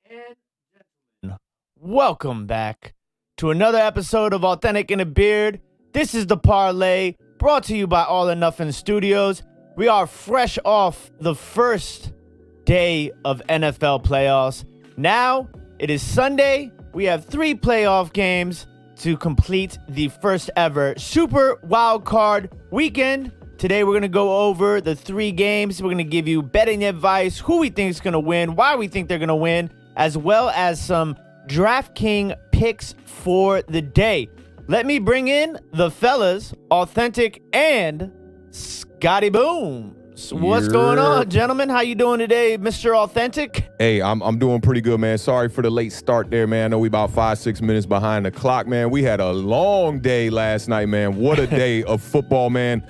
And gentlemen, welcome back to another episode of Awthentik and The Beard. This is the Parlay, brought to you by All or Nothing Studios. We are fresh off the first day of NFL playoffs. Now, it is Sunday. We have 3 playoff games to complete the first ever Super Wild Card Weekend. Today, we're going to go over the 3 games. We're going to give you betting advice, who we think is going to win, why we think they're going to win, as well as some DraftKings picks for the day. Let me bring in the fellas, Awthentik and Scotty Booms. What's going on, gentlemen? How you doing today, Mr. Awthentik? Hey, I'm doing pretty good, man. Sorry for the late start there, man. I know we about 5-6 minutes behind the clock, man. We had a long day last night, man. What a day of football, man.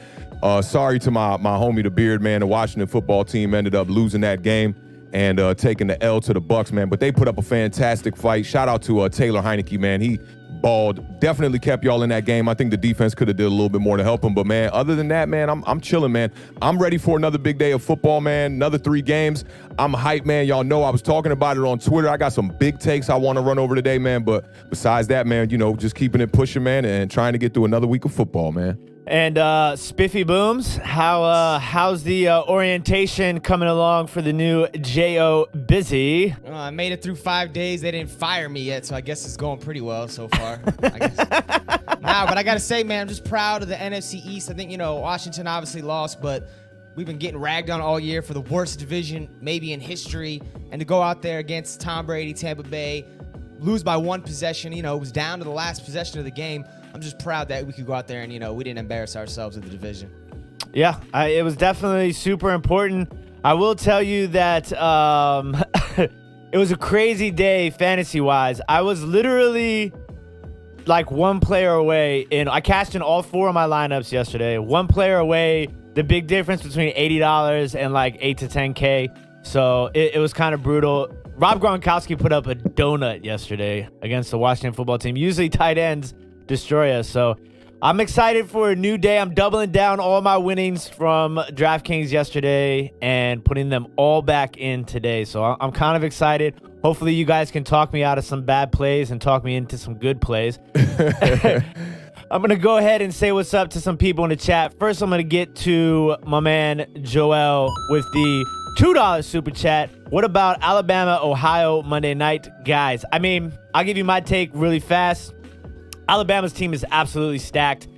Sorry to my homie, the Beard, man. The Washington football team ended up losing that game and taking the L to the Bucs, man. But they put up a fantastic fight. Shout out to Taylor Heineke, man. He balled, definitely kept y'all in that game. I think the defense could have did a little bit more to help him. But, man, other than that, man, I'm chilling, man. I'm ready for another big day of football, man. Another 3 games. I'm hyped, man. Y'all know I was talking about it on Twitter. I got some big takes I want to run over today, man. But besides that, man, you know, just keeping it pushing, man, and trying to get through another week of football, man. And Spiffy Booms, how's the orientation coming along for the new J.O. Busy? I made it through 5 days. They didn't fire me yet, so I guess it's going pretty well so far. I guess. But I got to say, man, I'm just proud of the NFC East. I think, you know, Washington obviously lost, but we've been getting ragged on all year for the worst division maybe in history. And to go out there against Tom Brady, Tampa Bay, lose by 1 possession, you know, it was down to the last possession of the game. I'm just proud that we could go out there and, you know, we didn't embarrass ourselves in the division. Yeah, it was definitely super important. I will tell you that it was a crazy day fantasy-wise. I was literally like 1 player away. I cashed in all 4 of my lineups yesterday. 1 player away, the big difference between $80 and like 8 to 10K. So it was kind of brutal. Rob Gronkowski put up a donut yesterday against the Washington football team. Usually tight ends destroy us. So I'm excited for a new day. I'm doubling down all my winnings from DraftKings yesterday and putting them all back in today. So I'm kind of excited. Hopefully you guys can talk me out of some bad plays and talk me into some good plays. I'm going to go ahead and say what's up to some people in the chat. First, I'm going to get to my man Joel with the $2 super chat. What about Alabama, Ohio Monday night? Guys, I mean, I'll give you my take really fast. Alabama's team is absolutely stacked.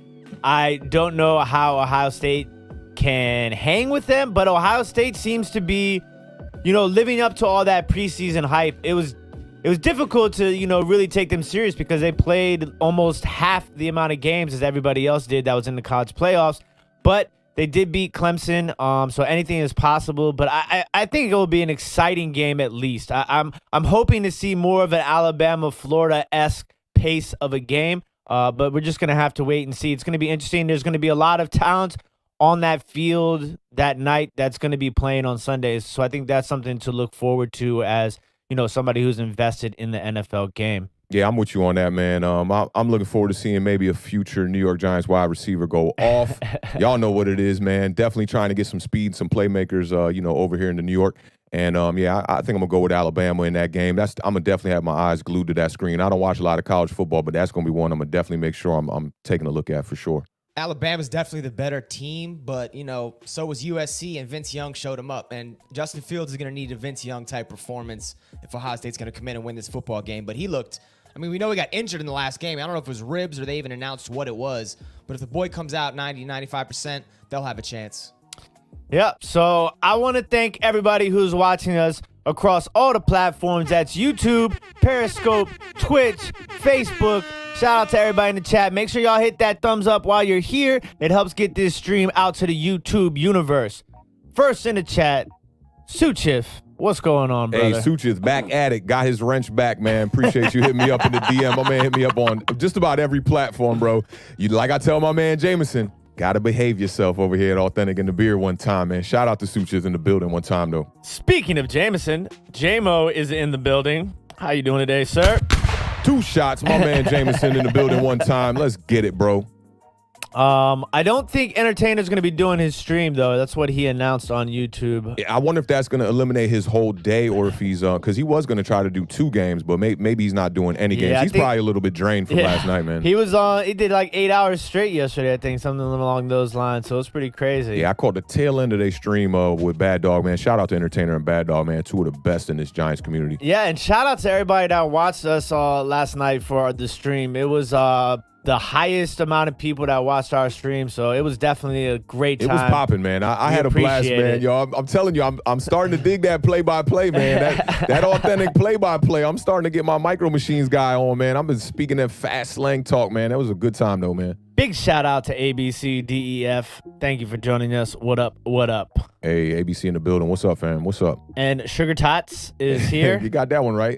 I don't know how Ohio State can hang with them, but Ohio State seems to be, you know, living up to all that preseason hype. It was difficult to, you know, really take them serious because they played almost half the amount of games as everybody else did that was in the college playoffs. But they did beat Clemson, so anything is possible. But I think it will be an exciting game at least. I'm hoping to see more of an Alabama-Florida-esque pace of a game, but we're just going to have to wait and see. It's going to be interesting. There's going to be a lot of talent on that field that night that's going to be playing on Sundays. So I think that's something to look forward to as, you know, somebody who's invested in the NFL game. Yeah, I'm with you on that, man. I'm looking forward to seeing maybe a future New York Giants wide receiver go off. Y'all know what it is, man. Definitely trying to get some speed, some playmakers, you know, over here in New York. And, yeah, I think I'm going to go with Alabama in that game. I'm going to definitely have my eyes glued to that screen. I don't watch a lot of college football, but that's going to be one I'm going to definitely make sure I'm taking a look at for sure. Alabama's definitely the better team, but, you know, so was USC, and Vince Young showed them up. And Justin Fields is going to need a Vince Young-type performance if Ohio State's going to come in and win this football game. But he looked – I mean, we know he got injured in the last game. I don't know if it was ribs or they even announced what it was. But if the boy comes out 90, 95%, they'll have a chance. Yep. So I want to thank everybody who's watching us across all the platforms. That's YouTube, Periscope, Twitch, Facebook. Shout out to everybody in the chat. Make sure y'all hit that thumbs up while you're here. It helps get this stream out to the YouTube universe. First in the chat, Suchif. What's going on, brother? Hey, Suchif's back at it. Got his wrench back, man. Appreciate you hitting me up in the DM. My man hit me up on just about every platform, bro. Like I tell my man Jameson, gotta behave yourself over here at Awthentik and The Beard one time, man. Shout out to Suchif in the building one time, though. Speaking of Jameson, J-Mo is in the building. How you doing today, sir? 2 shots. My man Jameson in the building one time. Let's get it, bro. I don't think Entertainer's going to be doing his stream, though. That's what he announced on YouTube. Yeah, I wonder if that's going to eliminate his whole day or if he's because he was going to try to do 2 games, but maybe he's not doing any games. He's probably a little bit drained from last night, man. He did like 8 hours straight yesterday, I think, something along those lines. So it's pretty crazy. Yeah, I caught the tail end of their stream with Bad Dog, man. Shout out to Entertainer and Bad Dog, man. 2 of the best in this Giants community. Yeah, and shout out to everybody that watched us last night for the stream. It was the highest amount of people that watched our stream, so it was definitely a great time. It was popping, man. I had a blast, man. Yo, I'm telling you, I'm starting to dig that play-by-play, man. that authentic play-by-play. I'm starting to get my Micro Machines guy on, man. I've been speaking that fast slang talk, man. That was a good time, though, man. Big shout out to ABCDEF. Thank you for joining us. What up? What up? Hey, ABC in the building. What's up, fam? What's up? And Sugar Tots is here. You got that one right.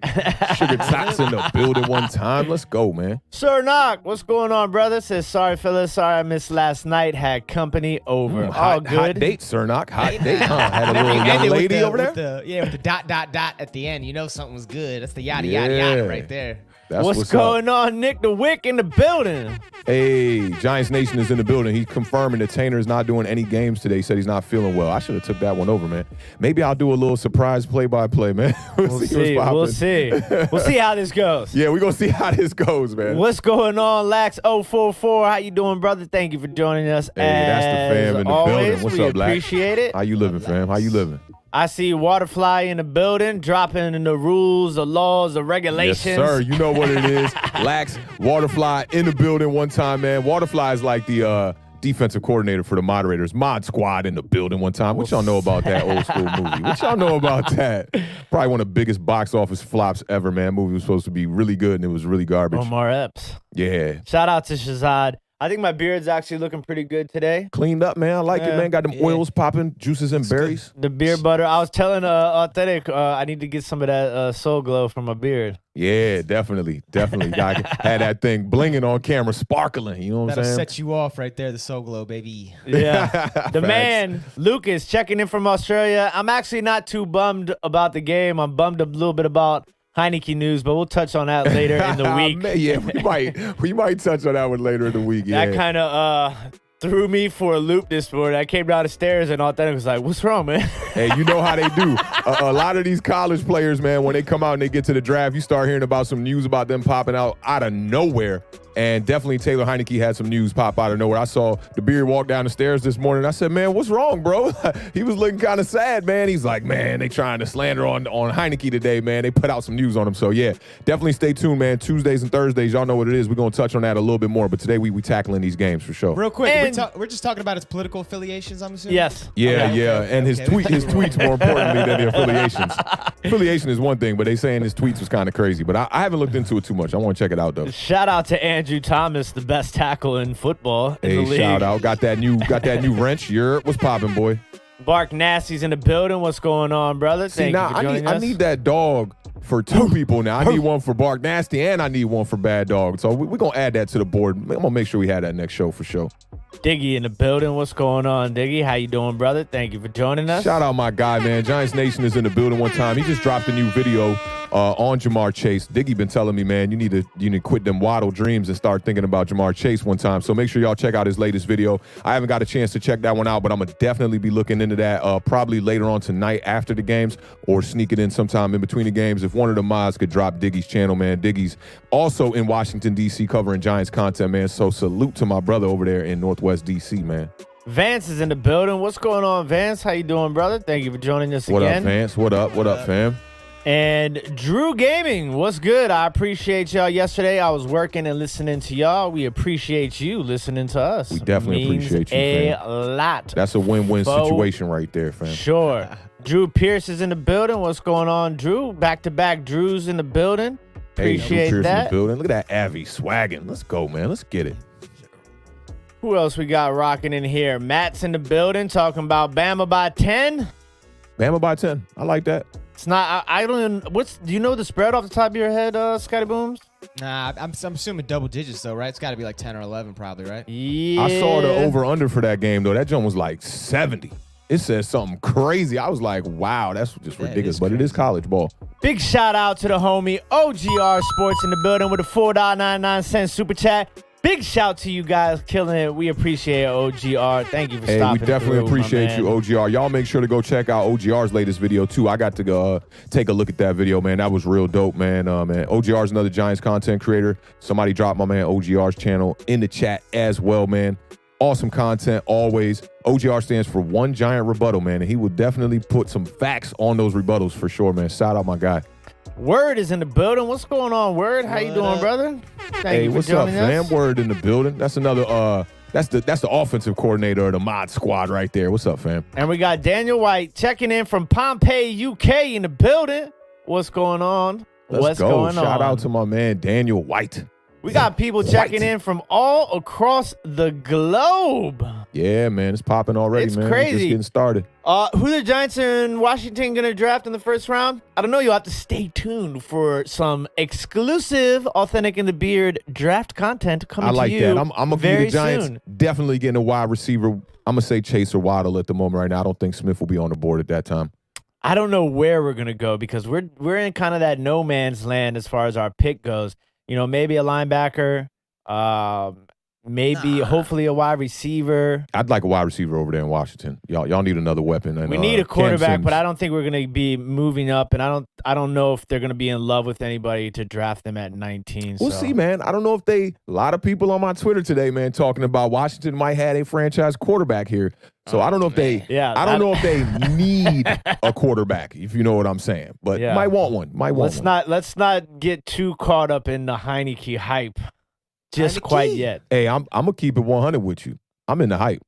Sugar Tots in the building one time. Let's go, man. Sir Knock, what's going on, brother? Says, sorry, fellas. Sorry I missed last night. Had company over. All good. Hot date, Sir Knock. Hot date. Had a little young lady over there? With the dot at the end. You know something was good. That's the yada, yada right there. What's going on, Nick the Wick in the building? Hey, Giants Nation is in the building. He's confirming that Tainer is not doing any games today. He said he's not feeling well. I should have took that one over, man. Maybe I'll do a little surprise play-by-play, man. We'll see. We'll see how this goes. Yeah, we're going to see how this goes, man. What's going on, Lax044? How you doing, brother? Thank you for joining us. Hey, that's the fam in the building. What's up, Lax? Appreciate it. How you living, fam? How you living? I see Waterfly in the building, dropping in the rules, the laws, the regulations. Yes, sir. You know what it is. Lax, Waterfly in the building one time, man. Waterfly is like the defensive coordinator for the Moderators. Mod Squad in the building one time. What y'all know about that old school movie? What y'all know about that? Probably one of the biggest box office flops ever, man. Movie was supposed to be really good, and it was really garbage. Omar Epps. Yeah. Shout out to Shazad. I think my beard's actually looking pretty good today. Cleaned up, man. I like it, man. Got them oils popping, juices and berries. The beard butter. I was telling Authentic I need to get some of that Soul Glow from my beard. Yeah, definitely. I had that thing blinging on camera, sparkling. You know what I'm saying? That'll set you off right there, the Soul Glow, baby. Yeah. The man, Lucas, checking in from Australia. I'm actually not too bummed about the game. I'm bummed a little bit about Heineke news, but we'll touch on that later in the week. Yeah, we might touch on that one later in the week. Yeah. That kind of threw me for a loop this morning. I came down the stairs and Authentic was like, "What's wrong, man?" Hey, you know how they do. A lot of these college players, man, when they come out and they get to the draft, you start hearing about some news about them popping out of nowhere. And definitely Taylor Heineke had some news pop out of nowhere. I saw the beard walk down the stairs this morning. I said, man, what's wrong, bro? He was looking kind of sad, man. He's like, man, they trying to slander on Heineke today, man. They put out some news on him. So, yeah, definitely stay tuned, man. Tuesdays and Thursdays, y'all know what it is. We're going to touch on that a little bit more. But today we tackling these games for sure. Real quick, we're just talking about his political affiliations, I'm assuming? Yes. Yeah. And his tweets more importantly than the affiliations. Affiliation is one thing, but they saying his tweets was kind of crazy. But I haven't looked into it too much. I want to check it out, though. Shout out to Andrew Thomas, the best tackle in football in the league. Shout out. Got that new wrench. What's popping, boy? Bark Nasty's in the building. What's going on, brother? Thank you for joining us. I need that dog for 2 people now. I need one for Bark Nasty and I need one for Bad Dog. So we're going to add that to the board. I'm going to make sure we have that next show for sure. Diggy in the building. What's going on, Diggy? How you doing, brother? Thank you for joining us. Shout out my guy, man. Giants Nation is in the building one time. He just dropped a new video on Jamar Chase. Diggy been telling me, man, you need to quit them waddle dreams and start thinking about Jamar Chase one time. So make sure y'all check out his latest video. I haven't got a chance to check that one out, but I'm going to definitely be looking into that probably later on tonight after the games or sneak it in sometime in between the games. If one of the mods could drop Diggy's channel, man. Diggy's also in Washington, D.C. covering Giants content, man. So salute to my brother over there in Northwest D.C., man. Vance is in the building. What's going on, Vance? How you doing, brother? Thank you for joining us again. What up, Vance? What up, fam? And Drew Gaming, what's good? I appreciate y'all. Yesterday, I was working and listening to y'all. We appreciate you listening to us. We definitely appreciate you, fam. A lot. That's a win-win situation right there, fam. Sure. Drew Pierce is in the building. What's going on, Drew? Back-to-back Drews in the building. Appreciate Drew Pierce that. In the building. Look at that Avi swagging. Let's go, man. Let's get it. Who else we got rocking in here? Matt's in the building talking about Bama by 10. Bama by 10. I like that. It's not. I don't even. Do you know the spread off the top of your head, Scotty Booms? Nah, I'm assuming double digits though, right? It's got to be like 10 or 11, probably, right? Yeah. I saw the over/under for that game though. That jump was like 70. It says something crazy. I was like, wow, that's just ridiculous. But it is college ball. Big shout out to the homie OGR Sports in the building with a $4.99 super chat. Big shout to you guys, killing it. We appreciate it, OGR. Thank you for stopping. Hey, we definitely through, appreciate you, OGR. Y'all make sure to go check out OGR's latest video too. I got to go take a look at that video, man. That was real dope, man. Man, OGR's another Giants content creator. Somebody dropped my man OGR's channel in the chat as well, man. Awesome content always. OGR stands for One Giant Rebuttal, man, and he will definitely put some facts on those rebuttals for sure, man. Shout out my guy. Word is in the building. What's going on, Word? How you doing, brother? Hey, what's up, fam? Word in the building. That's another that's the offensive coordinator of the mod squad right there. What's up, fam? And we got Daniel White checking in from Pompeii, UK in the building. What's going on? Let's go. Shout out to my man Daniel White. We got people checking in from all across the globe. Yeah, man. It's popping already, It's man. crazy. We're just getting started. Who the Giants in Washington going to draft in the first round? I don't know. You'll have to stay tuned for some exclusive Authentic and the Beard draft content coming to you. I like that. I'm going to give the Giants soon. definitely getting a wide receiver. I'm going to say Chase or Waddle at the moment right now. I don't think Smith will be on the board at that time. I don't know where we're going to go because we're in kind of that no man's land as far as our pick goes. You know, maybe a linebacker, hopefully a wide receiver. I'd like a wide receiver over there in Washington. Y'all need another weapon. And, we need a quarterback, but I don't think we're going to be moving up, and I don't know if they're going to be in love with anybody to draft them at 19. We'll see, man. I don't know if a lot of people on my Twitter today, man, talking about Washington might have a franchise quarterback here. So I don't know if they know if they need a quarterback, if you know what I'm saying. But might want one. Let's not get too caught up in the Heineke hype quite yet. Hey, I'm gonna keep it 100 with you. I'm in the hype.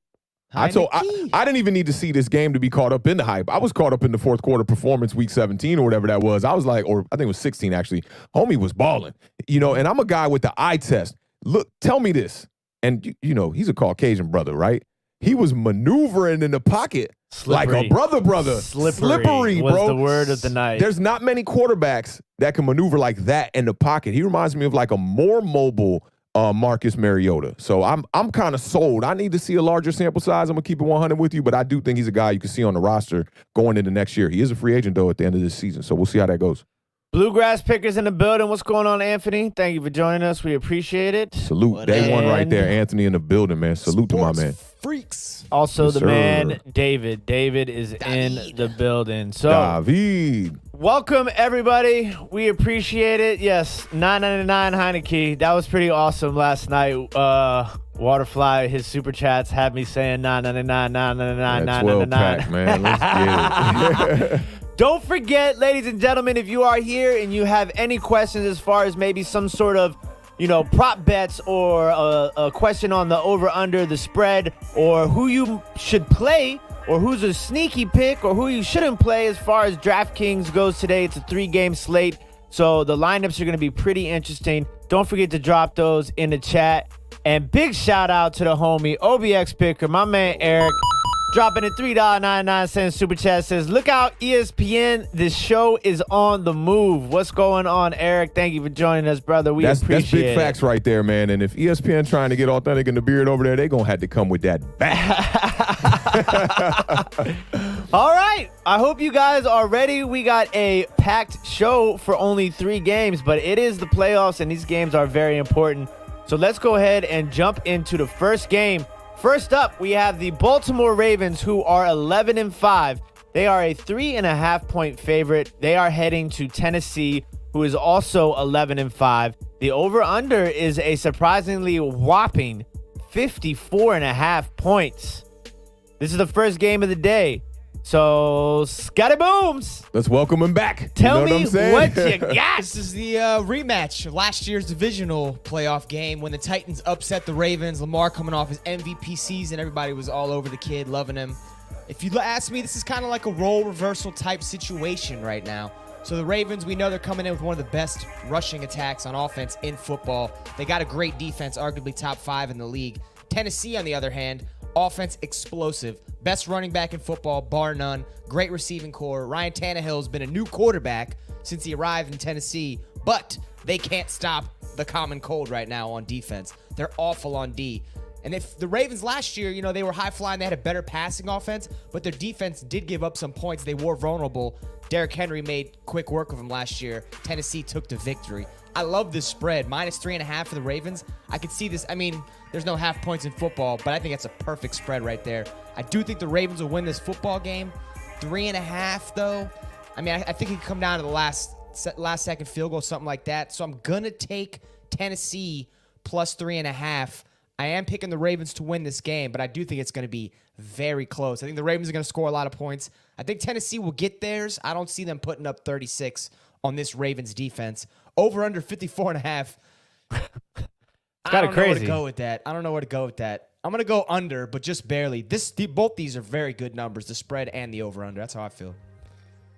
I didn't even need to see this game to be caught up in the hype. I was caught up in the fourth quarter performance, week 17 or whatever that was. I was like, or I think it was 16 actually. Homie was balling, and I'm a guy with the eye test. Look, tell me this, and he's a Caucasian brother, right? He was maneuvering in the pocket Slippery. like a brother. Slippery, was bro. The word of the night. There's not many quarterbacks that can maneuver like that in the pocket. He reminds me of like a more mobile Marcus Mariota. So I'm kind of sold. I need to see a larger sample size. I'm going to keep it 100 with you, but I do think he's a guy you can see on the roster going into next year. He is a free agent, though, at the end of this season, so we'll see how that goes. Bluegrass Pickers in the building. What's going on, Anthony? Thank you for joining us. We appreciate it. Salute. Day one right there. Anthony in the building, man. Salute to my man. Freaks. Also, Yes, the sir. man, David. David is in the building. So, David. welcome, everybody. We appreciate it. Yes, $9.99 Heineke. That was pretty awesome last night. Waterfly, his super chats had me saying $9.99, $9.99, That 12 pack, man. Let's get it. Don't forget, ladies and gentlemen, if you are here and you have any questions as far as maybe some sort of, prop bets or a question on the over-under, the spread, or who you should play, or who's a sneaky pick, or who you shouldn't play as far as DraftKings goes today. It's a 3-game slate, so the lineups are going to be pretty interesting. Don't forget to drop those in the chat. And big shout out to the homie, OBX Picker, my man Eric. Dropping a $3.99 super chat, says, look out, ESPN. This show is on the move. What's going on, Eric? Thank you for joining us, brother. We appreciate it. That's big facts right there, man. And if ESPN trying to get Authentic and the Beard over there, they're going to have to come with that back. All right. I hope you guys are ready. We got a packed show for only 3 games, but it is the playoffs, and these games are very important. So let's go ahead and jump into the first game. First up, we have the Baltimore Ravens, who are 11-5. They are a 3.5-point favorite. They are heading to Tennessee, who is also 11-5. The over-under is a surprisingly whopping 54.5 points. This is the first game of the day. So, Scotty Booms. Let's welcome him back. Tell me what you This got. is the rematch of last year's divisional playoff game when the Titans upset the Ravens. Lamar coming off his MVP season. Everybody was all over the kid, loving him. If you ask me, this is kind of like a role reversal type situation right now. So the Ravens, we know they're coming in with one of the best rushing attacks on offense in football. They got a great defense, arguably top 5 in the league. Tennessee, on the other hand, offense explosive. Best running back in football, bar none. Great receiving core. Ryan Tannehill has been a new quarterback since he arrived in Tennessee, but they can't stop the common cold right now on defense. They're awful on D. And if the Ravens last year, they were high flying, they had a better passing offense, but their defense did give up some points. They were vulnerable. Derrick Henry made quick work of them last year. Tennessee took the victory. I love this spread. -3.5 for the Ravens. I could see this. I mean, there's no half points in football, but I think that's a perfect spread right there. I do think the Ravens will win this football game. 3.5, though. I mean, I think it could come down to the last second field goal, something like that. So I'm going to take Tennessee +3.5. I am picking the Ravens to win this game, but I do think it's going to be very close. I think the Ravens are going to score a lot of points. I think Tennessee will get theirs. I don't see them putting up 36 on this Ravens defense. Over under 54.5. It's kind of crazy. I don't know where to go with that. I'm going to go under, but just barely. Both these are very good numbers, the spread and the over-under. That's how I feel.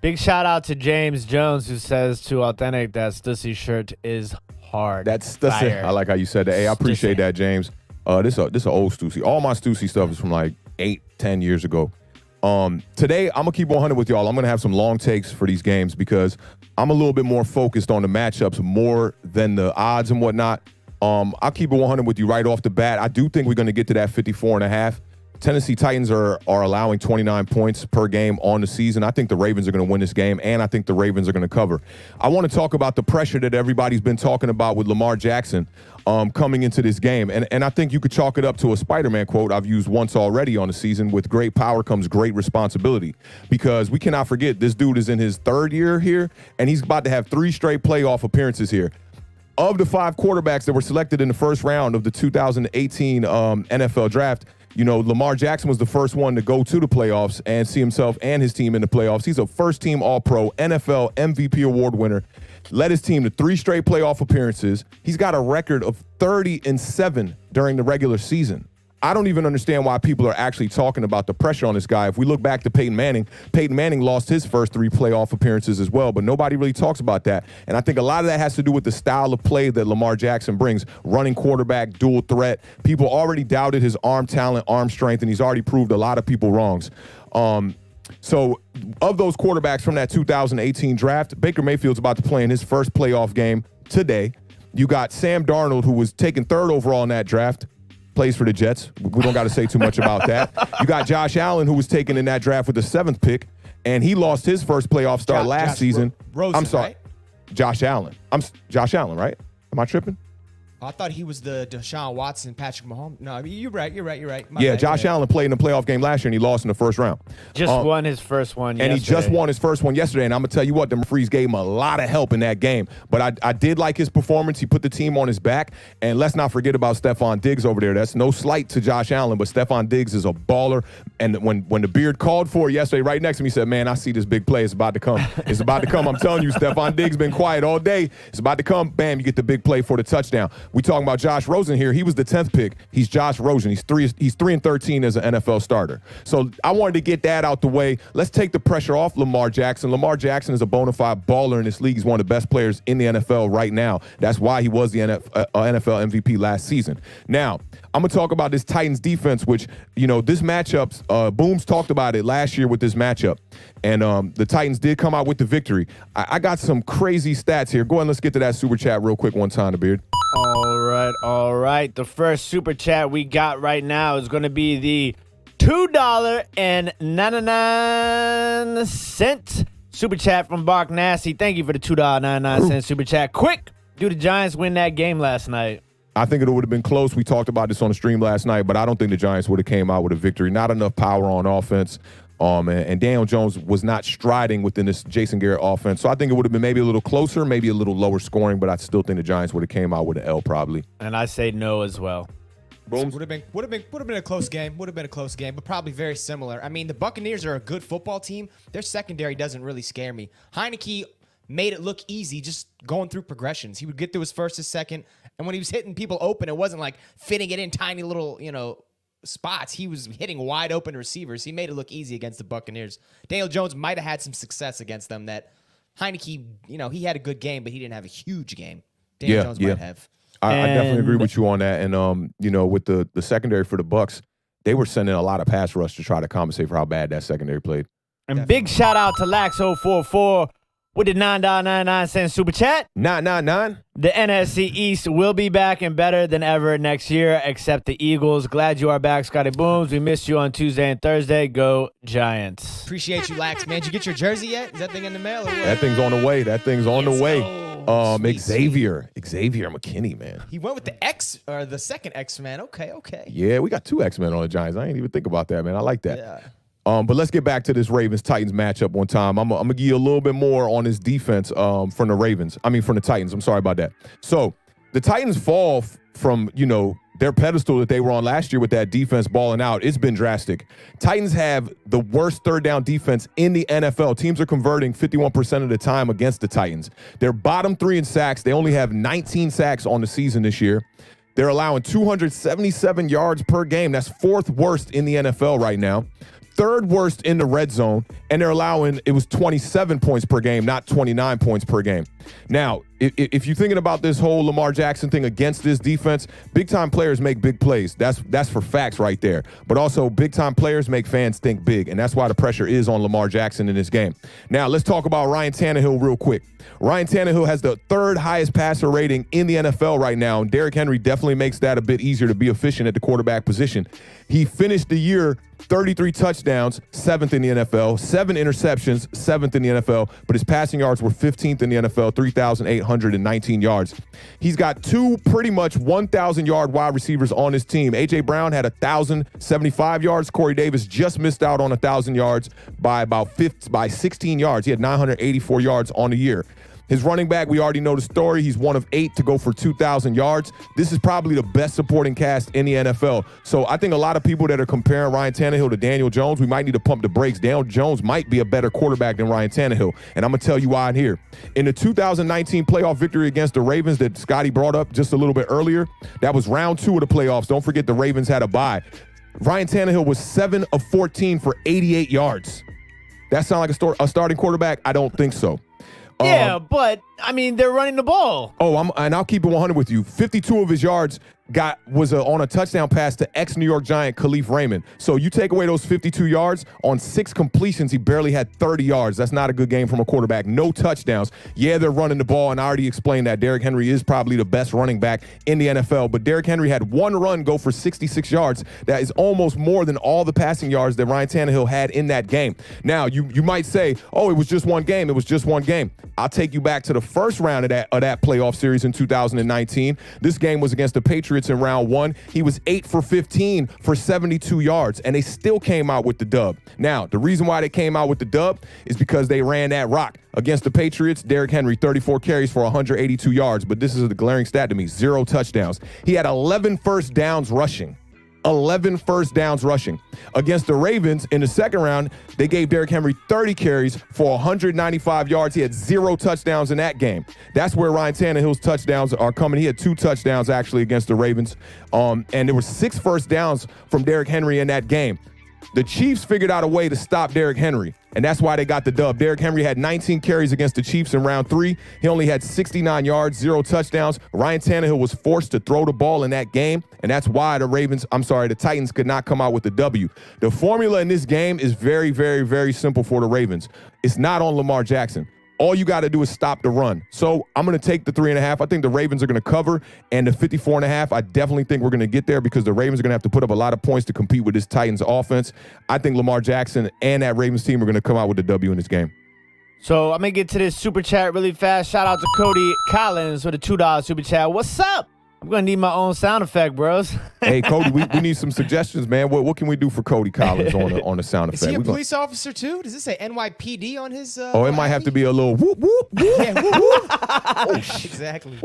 Big shout out to James Jones, who says to Awthentik that Stussy shirt is hard. That's it. I like how you said that. Hey, I appreciate that, James. This is an old Stussy. All my Stussy stuff is from like 8-10 years ago. Today, I'm going to keep 100 with y'all. I'm going to have some long takes for these games because I'm a little bit more focused on the matchups more than the odds and whatnot. I'll keep it 100 with you right off the bat. I do think we're going to get to that 54.5. Tennessee Titans are allowing 29 points per game on the season. I think the Ravens are going to win this game, and I think the Ravens are going to cover. I want to talk about the pressure that everybody's been talking about with Lamar Jackson coming into this game. And I think you could chalk it up to a Spider-Man quote I've used once already on the season: with great power comes great responsibility. Because we cannot forget, this dude is in his third year here, and he's about to have 3 straight playoff appearances here. Of the 5 quarterbacks that were selected in the first round of the 2018 NFL draft, Lamar Jackson was the first one to go to the playoffs and see himself and his team in the playoffs. He's a first-team All-Pro, NFL MVP award winner, led his team to 3 straight playoff appearances. He's got a record of 30-7 during the regular season. I don't even understand why people are actually talking about the pressure on this guy. If we look back to Peyton Manning lost his first 3 playoff appearances as well, but nobody really talks about that. And I think a lot of that has to do with the style of play that Lamar Jackson brings. Running quarterback, dual threat. People already doubted his arm talent, arm strength, and he's already proved a lot of people wrongs. So of those quarterbacks from that 2018 draft, Baker Mayfield's about to play in his first playoff game today. You got Sam Darnold, who was taken 3rd overall in that draft, plays for the Jets. We don't got to say too much about that. You got Josh Allen, who was taken in that draft with the 7th pick, and he lost his first playoff start last season. Rosen, I'm sorry. right? Josh Allen. Josh Allen, right? Am I tripping? I thought he was the Deshaun Watson, Patrick Mahomes. No, you're right. My Yeah, bad, Josh Allen played in the playoff game last year, and he lost in the first round. Just won his first one And yesterday. he just won his first one yesterday, and I'm going to tell you what, the referees gave him a lot of help in that game. But I did like his performance. He put the team on his back. And let's not forget about Stephon Diggs over there. That's no slight to Josh Allen, but Stephon Diggs is a baller. And when the Beard called for it yesterday, right next to me, he said, man, I see this big play. It's about to come. It's about to come. I'm telling you, Stephon Diggs been quiet all day. It's about to come. Bam, you get the big play for the touchdown. We talking about Josh Rosen here. He was the 10th pick. He's Josh Rosen. He's 3-13 as an NFL starter. So I wanted to get that out the way. Let's take the pressure off Lamar Jackson. Lamar Jackson is a bona fide baller in this league. He's one of the best players in the NFL right now. That's why he was the NFL MVP last season. Now, I'm going to talk about this Titans defense, which, this matchup, Booms talked about it last year with this matchup. And the Titans did come out with the victory. I got some crazy stats here. Go ahead and let's get to that super chat real quick one time, The Beard. All right. The first super chat we got right now is going to be the $2.99 super chat from Bark Nasty. Thank you for the $2.99 super chat. Quick, do the Giants win that game last night? I think it would have been close. We talked about this on the stream last night, but I don't think the Giants would have came out with a victory. Not enough power on offense. And Daniel Jones was not striding within this Jason Garrett offense. So I think it would have been maybe a little closer, maybe a little lower scoring, but I still think the Giants would have came out with an L probably. And I say no as well. Would have been a close game. Would have been a close game, but probably very similar. I mean, the Buccaneers are a good football team. Their secondary doesn't really scare me. Heineke made it look easy just going through progressions. He would get through his first, his second, and when he was hitting people open, it wasn't like fitting it in tiny little, spots. He was hitting wide open receivers. He made it look easy against the Buccaneers. Daniel Jones might have had some success against them that Heineke, he had a good game, but he didn't have a huge game. Daniel Jones might have. I definitely agree with you on that. And, with the secondary for the Bucs, they were sending a lot of pass rush to try to compensate for how bad that secondary played. And big shout out to Lax044. with the $9.99 super chat. 999. The NFC East will be back and better than ever next year, except the Eagles. Glad you are back, Scotty Booms. We missed you on Tuesday and Thursday. Go Giants. Appreciate you, Lax, man. Did you get your jersey yet? Is that thing in the mail? Or what? That thing's on the way. The way. Sweet, Xavier McKinney, man. He went with the X or the second X-Man. Okay. Yeah, we got 2 X-Men on the Giants. I ain't even think about that, man. I like that. Yeah. But let's get back to this Ravens-Titans matchup one time. I'm going to give you a little bit more on this defense from the Titans. I'm sorry about that. So the Titans fall from, their pedestal that they were on last year with that defense balling out. It's been drastic. Titans have the worst third down defense in the NFL. Teams are converting 51% of the time against the Titans. They're bottom 3 in sacks. They only have 19 sacks on the season this year. They're allowing 277 yards per game. That's 4th worst in the NFL right now. 3rd worst in the red zone, and they're allowing, it was 27 points per game, not 29 points per game. Now, if you're thinking about this whole Lamar Jackson thing against this defense, big-time players make big plays. That's for facts right there. But also, big-time players make fans think big, and that's why the pressure is on Lamar Jackson in this game. Now, let's talk about Ryan Tannehill real quick. Ryan Tannehill has the 3rd highest passer rating in the NFL right now, and Derrick Henry definitely makes that a bit easier to be efficient at the quarterback position. He finished the year 33 touchdowns, 7th in the NFL, 7 interceptions, 7th in the NFL, but his passing yards were 15th in the NFL, 3,819 yards. He's got 2 pretty much 1,000-yard wide receivers on his team. A.J. Brown had 1,075 yards. Corey Davis just missed out on 1,000 yards by 16 yards. He had 984 yards on the year. His running back, we already know the story. He's one of 8 to go for 2,000 yards. This is probably the best supporting cast in the NFL. So I think a lot of people that are comparing Ryan Tannehill to Daniel Jones, we might need to pump the brakes. Daniel Jones might be a better quarterback than Ryan Tannehill. And I'm going to tell you why in here. In the 2019 playoff victory against the Ravens that Scotty brought up just a little bit earlier, that was round 2 of the playoffs. Don't forget the Ravens had a bye. Ryan Tannehill was 7 of 14 for 88 yards. That sound like a starting quarterback? I don't think so. Yeah, but, they're running the ball. And I'll keep it 100 with you. 52 of his yards was on a touchdown pass to ex-New York Giant Khalif Raymond. So you take away those 52 yards, on 6 completions, he barely had 30 yards. That's not a good game from a quarterback. No touchdowns. Yeah, they're running the ball, and I already explained that. Derrick Henry is probably the best running back in the NFL, but Derrick Henry had 1 run go for 66 yards. That is almost more than all the passing yards that Ryan Tannehill had in that game. Now, you might say, it was just one game. It was just one game. I'll take you back to the first round of that playoff series in 2019. This game was against the Patriots in round 1. He was 8 for 15 for 72 yards, and they still came out with the dub. Now, the reason why they came out with the dub is because they ran that rock. Against the Patriots, Derrick Henry, 34 carries for 182 yards, but this is the glaring stat to me, 0 touchdowns. He had 11 first downs rushing. 11 first downs rushing. Against the Ravens in the second round, they gave Derrick Henry 30 carries for 195 yards. He had 0 touchdowns in that game. That's where Ryan Tannehill's touchdowns are coming. He had 2 touchdowns actually against the Ravens. And there were 6 first downs from Derrick Henry in that game. The Chiefs figured out a way to stop Derrick Henry, and that's why they got the dub. Derrick Henry had 19 carries against the Chiefs in round 3. He only had 69 yards, 0 touchdowns. Ryan Tannehill was forced to throw the ball in that game, and that's why the Titans could not come out with the W. The formula in this game is very, very, very simple for the Ravens. It's not on Lamar Jackson. All you got to do is stop the run. So I'm going to take the 3.5. I think the Ravens are going to cover, and the 54.5, I definitely think we're going to get there because the Ravens are going to have to put up a lot of points to compete with this Titans offense. I think Lamar Jackson and that Ravens team are going to come out with the W in this game. So I'm going to get to this super chat really fast. Shout out to Cody Collins with a $2 super chat. What's up? I'm going to need my own sound effect, bros. Hey, Cody, we need some suggestions, man. What can we do for Cody Collins on the sound effect? Is he a police officer, too? Does this say NYPD on his... it might have to be a little whoop, whoop, whoop. Yeah, whoop, whoop. Exactly.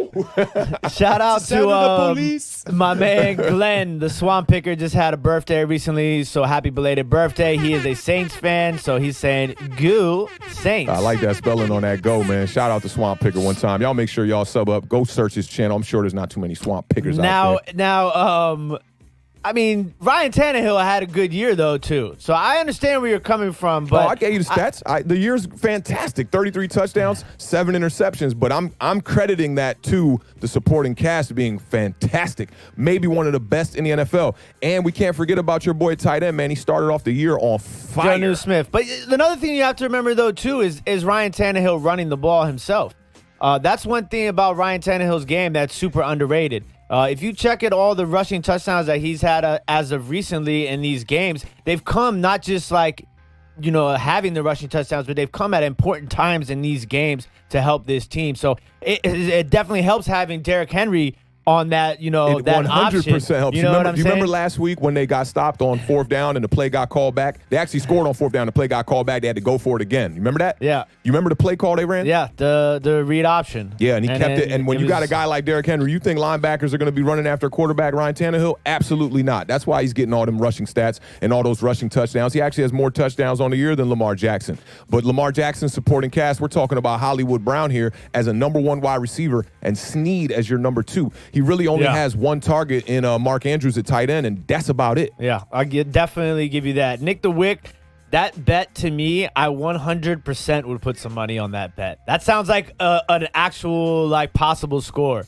Shout out to the police. My man Glenn, the Swamp Picker, just had a birthday recently, so happy belated birthday. He is a Saints fan, so he's saying, "Goo Saints." I like that spelling on that go, man. Shout out to Swamp Picker one time. Y'all make sure y'all sub up. Go search his channel. I'm sure there's not too many Swamp Pickers out there. Now, I mean, Ryan Tannehill had a good year, though, too. So I understand where you're coming from. But I gave you the stats. The year's fantastic. 33 touchdowns, 7 interceptions. But I'm crediting that to the supporting cast being fantastic. Maybe one of the best in the NFL. And we can't forget about your boy tight end, man. He started off the year on fire. Jonnu Smith. But another thing you have to remember, though, too, is Ryan Tannehill running the ball himself. That's one thing about Ryan Tannehill's game that's super underrated. If you check at all the rushing touchdowns that he's had as of recently in these games, they've come not just like, having the rushing touchdowns, but they've come at important times in these games to help this team. So it definitely helps having Derrick Henry on that, that 100% option. helps. You know what I'm saying? Remember last week when they got stopped on 4th down and the play got called back? They actually scored on 4th down. The play got called back. They had to go for it again. You remember that? Yeah. You remember the play call they ran? Yeah, the read option. Yeah, and he kept it. And when you got a guy like Derrick Henry, you think linebackers are going to be running after quarterback Ryan Tannehill? Absolutely not. That's why he's getting all them rushing stats and all those rushing touchdowns. He actually has more touchdowns on the year than Lamar Jackson. But Lamar Jackson's supporting cast, we're talking about Hollywood Brown here as a number 1 wide receiver and Snead as your number 2. He really only has one target in Mark Andrews at tight end, and that's about it. Yeah, definitely give you that. Nick the Wick, that bet to me, I 100% would put some money on that bet. That sounds like an actual possible score.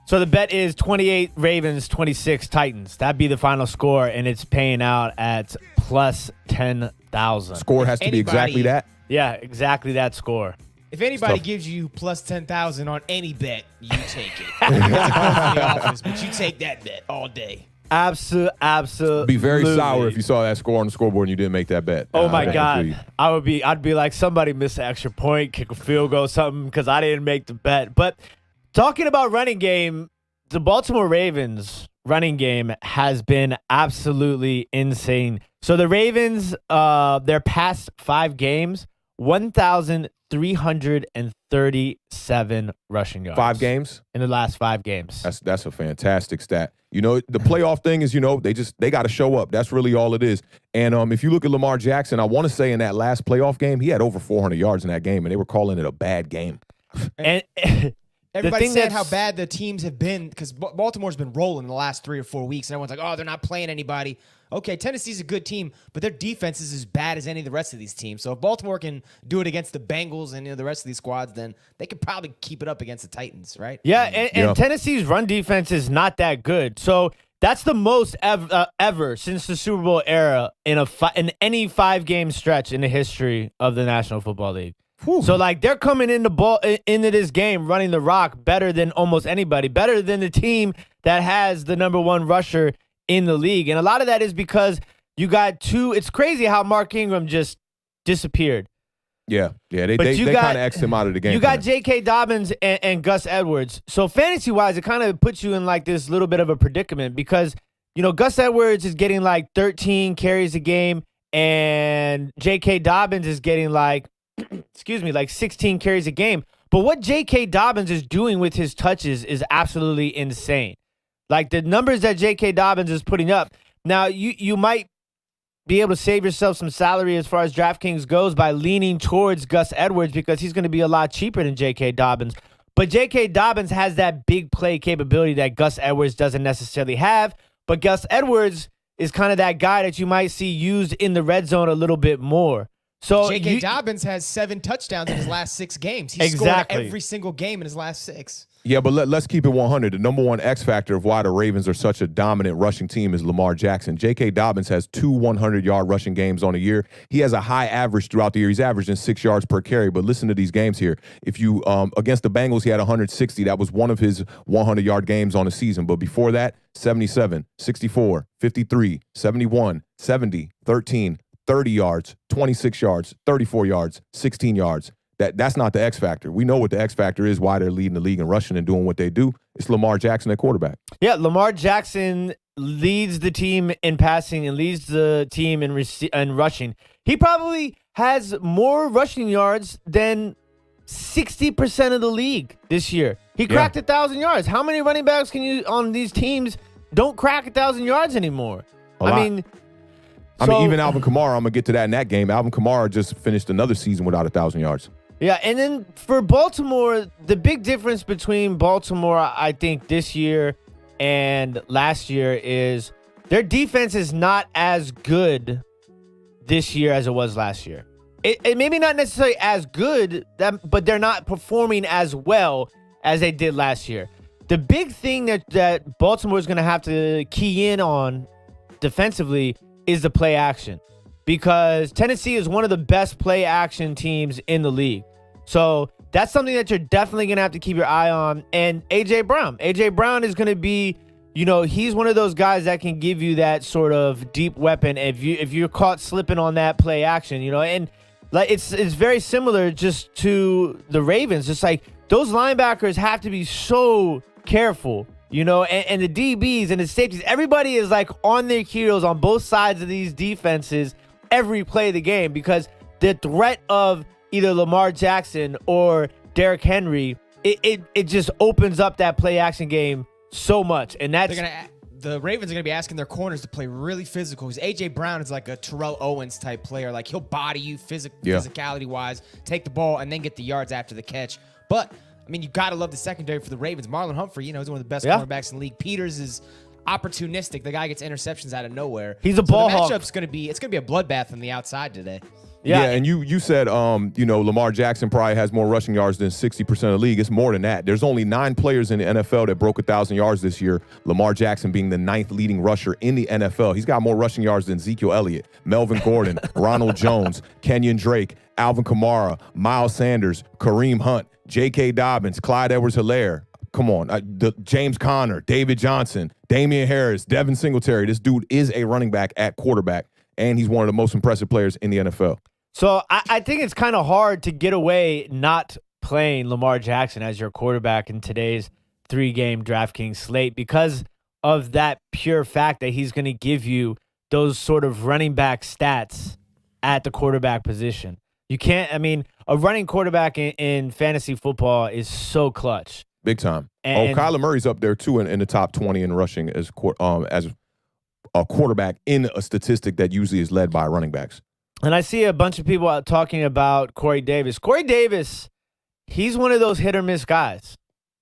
So the bet is 28 Ravens, 26 Titans. That'd be the final score, and it's paying out at plus 10,000. Score has to be exactly that? Yeah, exactly that score. If anybody gives you plus 10,000 on any bet, you take it. You have to come from the office, but you take that bet all day. Absolutely. Be very sour if you saw that score on the scoreboard and you didn't make that bet. Oh my God. I'd be like, somebody missed an extra point, kick a field goal, something, because I didn't make the bet. But talking about running game, the Baltimore Ravens running game has been absolutely insane. So the Ravens, their past 5 games, 1,337 rushing yards. 5 games? In the last 5 games. That's a fantastic stat. The playoff thing is, they got to show up. That's really all it is. And if you look at Lamar Jackson, I want to say in that last playoff game, he had over 400 yards in that game, and they were calling it a bad game. And everybody said how bad the teams have been because Baltimore's been rolling the last 3 or 4 weeks, and everyone's like, oh, they're not playing anybody. Okay, Tennessee's a good team, but their defense is as bad as any of the rest of these teams. So if Baltimore can do it against the Bengals and the rest of these squads, then they could probably keep it up against the Titans, right? Yeah, and Tennessee's run defense is not that good. So that's the most ever since the Super Bowl era in any 5-game stretch in the history of the National Football League. Whew. So they're coming into this game running the rock better than almost anybody, better than the team that has the number 1 rusher in the league. And a lot of that is because you got 2. It's crazy how Mark Ingram just disappeared. Yeah, they kind of X'd him out of the game. You got J.K. Dobbins and Gus Edwards. So fantasy-wise, it kind of puts you in this little bit of a predicament because, Gus Edwards is getting 13 carries a game and J.K. Dobbins is getting 16 carries a game. But what J.K. Dobbins is doing with his touches is absolutely insane. The numbers that J.K. Dobbins is putting up. Now, you might be able to save yourself some salary as far as DraftKings goes by leaning towards Gus Edwards because he's going to be a lot cheaper than J.K. Dobbins. But J.K. Dobbins has that big play capability that Gus Edwards doesn't necessarily have. But Gus Edwards is kind of that guy that you might see used in the red zone a little bit more. So J.K. Dobbins has 7 touchdowns in his last 6 games. He's scored every single game in his last 6. Yeah, but let's keep it 100. The number 1 X factor of why the Ravens are such a dominant rushing team is Lamar Jackson. J.K. Dobbins has 2 100-yard rushing games on a year. He has a high average throughout the year. He's averaging 6 yards per carry. But listen to these games here. If you against the Bengals, he had 160. That was one of his 100-yard games on the season. But before that, 77, 64, 53, 71, 70, 13, 30 yards, 26 yards, 34 yards, 16 yards. That's not the X factor. We know what the X factor is, why they're leading the league in rushing and doing what they do. It's Lamar Jackson at quarterback. Yeah, Lamar Jackson leads the team in passing and leads the team in rushing. He probably has more rushing yards than 60% of the league this year. He cracked 1,000 yards. How many running backs can you on these teams don't crack 1,000 yards anymore? I mean, even Alvin Kamara, I'm going to get to that in that game. Alvin Kamara just finished another season without 1,000 yards. Yeah, and then for Baltimore, the big difference between Baltimore, I think, this year and last year is their defense is not as good this year as it was last year. It maybe not necessarily as good, but they're not performing as well as they did last year. The big thing that Baltimore is going to have to key in on defensively is the play action, because Tennessee is one of the best play action teams in the league. So that's something that you're definitely going to have to keep your eye on. And A.J. Brown is going to be, he's one of those guys that can give you that sort of deep weapon if you're caught slipping on that play action, and like it's very similar just to the Ravens. Just like those linebackers have to be so careful, and the DBs and the safeties, everybody is like on their heels on both sides of these defenses every play of the game, because the threat of either Lamar Jackson or Derrick Henry, it just opens up that play action game so much. And that's the Ravens are going to be asking their corners to play really physical, because A.J. Brown is like a Terrell Owens type player. Like, he'll body you physicality-wise, take the ball, and then get the yards after the catch. But, I mean, you got to love the secondary for the Ravens. Marlon Humphrey, he's one of the best cornerbacks in the league. Peters is opportunistic. The guy gets interceptions out of nowhere. He's a ball hawk. The matchup's going to be a bloodbath on the outside today. Yeah, and you said, Lamar Jackson probably has more rushing yards than 60% of the league. It's more than that. There's only 9 players in the NFL that broke 1,000 yards this year, Lamar Jackson being the 9th leading rusher in the NFL. He's got more rushing yards than Ezekiel Elliott, Melvin Gordon, Ronald Jones, Kenyon Drake, Alvin Kamara, Miles Sanders, Kareem Hunt, J.K. Dobbins, Clyde Edwards-Helaire. Come on, James Conner, David Johnson, Damian Harris, Devin Singletary. This dude is a running back at quarterback, and he's one of the most impressive players in the NFL. So I think it's kind of hard to get away not playing Lamar Jackson as your quarterback in today's 3-game DraftKings slate, because of that pure fact that he's going to give you those sort of running back stats at the quarterback position. You can't, a running quarterback in fantasy football is so clutch. Big time. And Kyler Murray's up there, too, in the top 20 in rushing as a quarterback in a statistic that usually is led by running backs. And I see a bunch of people out talking about Corey Davis. Corey Davis, he's one of those hit-or-miss guys.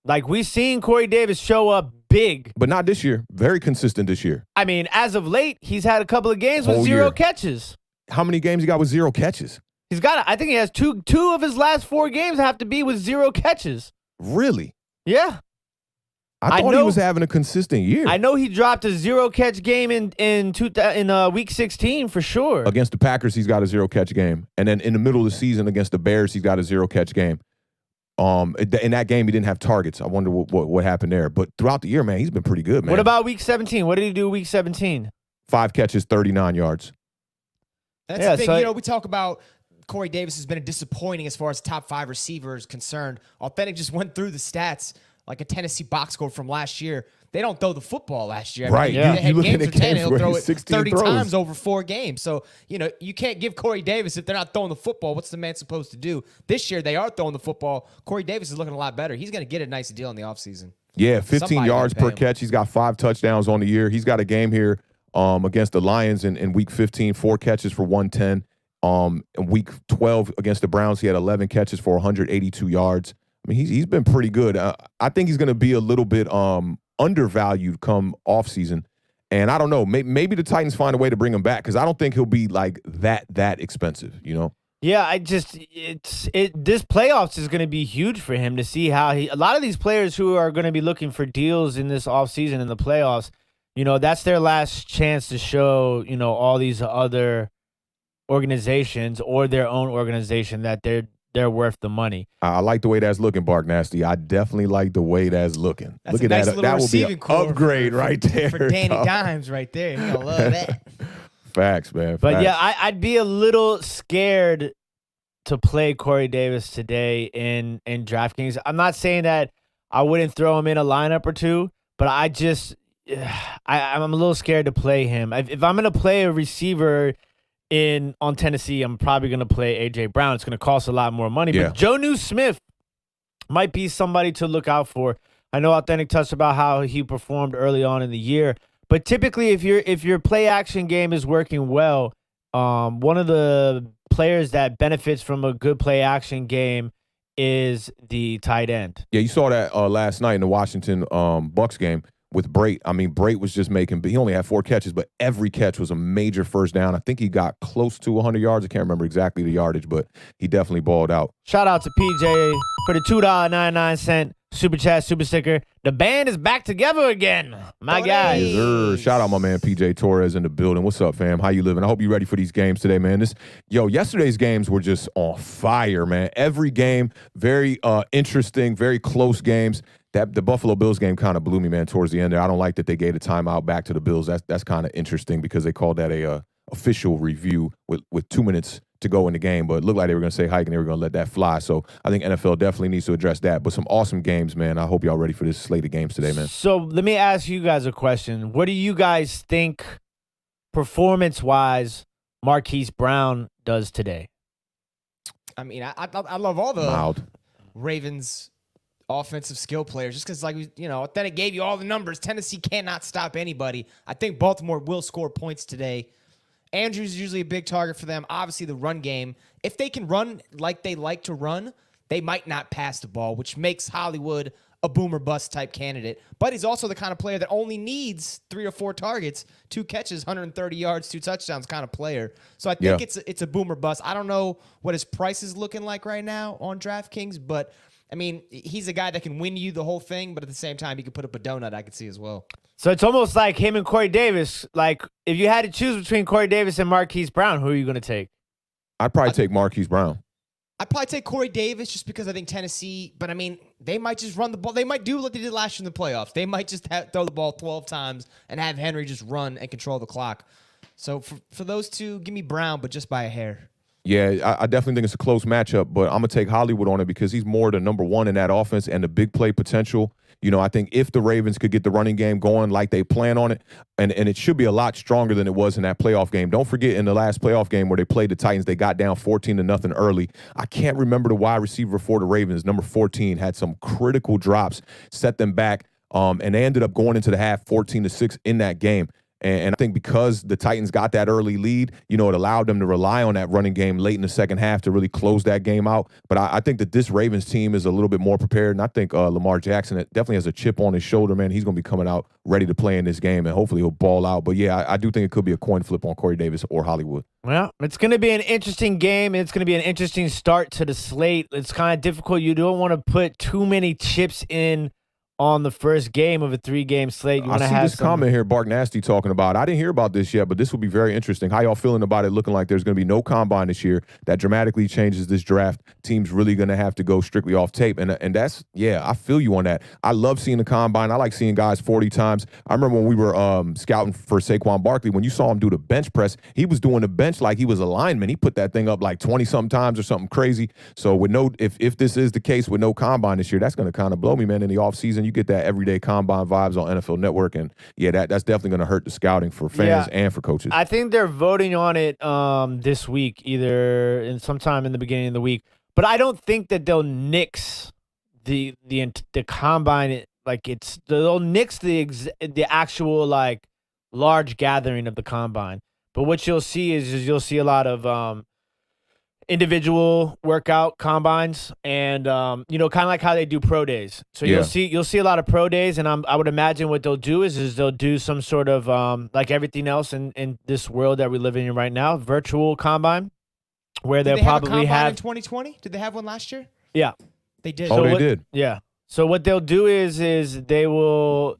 Like, we've seen Corey Davis show up big. But not this year. Very consistent this year. As of late, he's had a couple of games with 0 catches. How many games he got with 0 catches? I think he has two of his last 4 games have to be with 0 catches. Really? Yeah. I thought he was having a consistent year. I know he dropped a 0-catch game in week 16 for sure. Against the Packers, he's got a 0-catch game. And then in the middle of the season against the Bears, he's got a 0-catch game. In that game, he didn't have targets. I wonder what happened there. But throughout the year, man, he's been pretty good, man. What about week 17? What did he do week 17? 5 catches, 39 yards. That's the thing. We talk about Corey Davis has been a disappointing as far as top 5 receivers concerned. Authentic just went through the stats. Like a Tennessee box score from last year. They don't throw the football last year. Right. You look at games he'll throw it 30 times over 4 games. So, you can't give Corey Davis, if they're not throwing the football, what's the man supposed to do? This year, they are throwing the football. Corey Davis is looking a lot better. He's going to get a nice deal in the offseason. Yeah, 15 yards per catch. He's got 5 touchdowns on the year. He's got a game here against the Lions in week 15, 4 catches for 110. In week 12 against the Browns, he had 11 catches for 182 yards. He's been pretty good. I think he's going to be a little bit undervalued come offseason. And I don't know, maybe the Titans find a way to bring him back, because I don't think he'll be like that expensive, Yeah, this playoffs is going to be huge for him to see how a lot of these players who are going to be looking for deals in this offseason in the playoffs, that's their last chance to show, all these other organizations or their own organization that they're worth the money. I like the way that's looking, Bark Nasty. I definitely like the way that's looking. That's Look at nice that. That would be an upgrade right there. For Danny Dimes right there. You're going to love that. Facts, man. But yeah, I'd be a little scared to play Corey Davis today in DraftKings. I'm not saying that I wouldn't throw him in a lineup or two, but I'm a little scared to play him. If I'm going to play a receiver on Tennessee, I'm probably going to play A.J. Brown. It's going to cost a lot more money. Yeah. But Jonnu Smith might be somebody to look out for. I know Authentic touched about how he performed early on in the year. But typically, if your play action game is working well, one of the players that benefits from a good play action game is the tight end. Yeah, you saw that last night in the Washington Bucks game with Brait. I mean, Brait was just he only had 4 catches, but every catch was a major first down. I think he got close to 100 yards. I can't remember exactly the yardage, but he definitely balled out. Shout out to PJ for the $2.99 super chat, super sticker. The band is back together again. My guys. Yes, sir. Shout out my man PJ Torres in the building. What's up, fam? How you living? I hope you're ready for these games today, man. Yesterday's games were just on fire, man. Every game, very interesting, very close games. The Buffalo Bills game kind of blew me, man, towards the end there. I don't like that they gave the timeout back to the Bills. That's kind of interesting because they called that a official review with 2 minutes to go in the game, but it looked like they were going to say hike and they were going to let that fly. So I think NFL definitely needs to address that. But some awesome games, man. I hope y'all ready for this slate of games today, man. So let me ask you guys a question. What do you guys think performance-wise Marquise Brown does today? I mean, I love all the Mild. Ravens offensive skill players just because, then it gave you all the numbers. Tennessee cannot stop anybody. I think Baltimore will score points today. Andrews is usually a big target for them. Obviously, the run game. If they can run like they like to run, they might not pass the ball, which makes Hollywood a boomer bust type candidate. But he's also the kind of player that only needs 3 or 4 targets, 2 catches, 130 yards, 2 touchdowns kind of player. So I think it's a boomer bust. I don't know what his price is looking like right now on DraftKings, but I mean, he's a guy that can win you the whole thing, but at the same time, he can put up a donut, I could see as well. So it's almost like him and Corey Davis. Like, if you had to choose between Corey Davis and Marquise Brown, who are you going to take? I'd probably take Marquise Brown. I'd probably take Corey Davis just because I think Tennessee, but I mean, they might just run the ball. They might do what they did last year in the playoffs. They might just throw the ball 12 times and have Henry just run and control the clock. So for those two, give me Brown, but just by a hair. Yeah, I definitely think it's a close matchup, but I'm going to take Hollywood on it because he's more the number one in that offense and the big play potential. I think if the Ravens could get the running game going like they plan on it, and it should be a lot stronger than it was in that playoff game. Don't forget in the last playoff game where they played the Titans, they got down 14-0 early. I can't remember the wide receiver for the Ravens, number 14, had some critical drops, set them back, and they ended up going into the half 14-6 in that game. And I think because the Titans got that early lead, it allowed them to rely on that running game late in the second half to really close that game out. But I think that this Ravens team is a little bit more prepared. And I think Lamar Jackson definitely has a chip on his shoulder, man. He's going to be coming out ready to play in this game, and hopefully he'll ball out. But, yeah, I do think it could be a coin flip on Corey Davis or Hollywood. Well, it's going to be an interesting game. It's going to be an interesting start to the slate. It's kind of difficult. You don't want to put too many chips in on the first game of a 3-game slate. I see this comment here, Bark Nasty talking about. I didn't hear about this yet, but this will be very interesting. How y'all feeling about it looking like there's going to be no combine this year? That dramatically changes this draft. Teams really going to have to go strictly off tape. And that's, I feel you on that. I love seeing the combine. I like seeing guys 40 times. I remember when we were scouting for Saquon Barkley, when you saw him do the bench press, he was doing the bench like he was a lineman. He put that thing up like 20-something times or something crazy. So with if this is the case with no combine this year, that's going to kind of blow me, man. In the offseason, you get that everyday combine vibes on NFL Network, and that's definitely going to hurt the scouting for fans and for coaches. I think they're voting on it this week, either sometime in the beginning of the week. But I don't think that they'll nix the combine. They'll nix the actual like large gathering of the combine. But what you'll see is you'll see a lot of individual workout combines, and kind of like how they do pro days. So you'll see a lot of pro days, and I would imagine what they'll do is they'll do some sort of like everything else in this world that we live in right now, virtual combine, where they'll probably have in 2020. Did they have one last year? Yeah, they did. They did. Yeah. So what they'll do is they will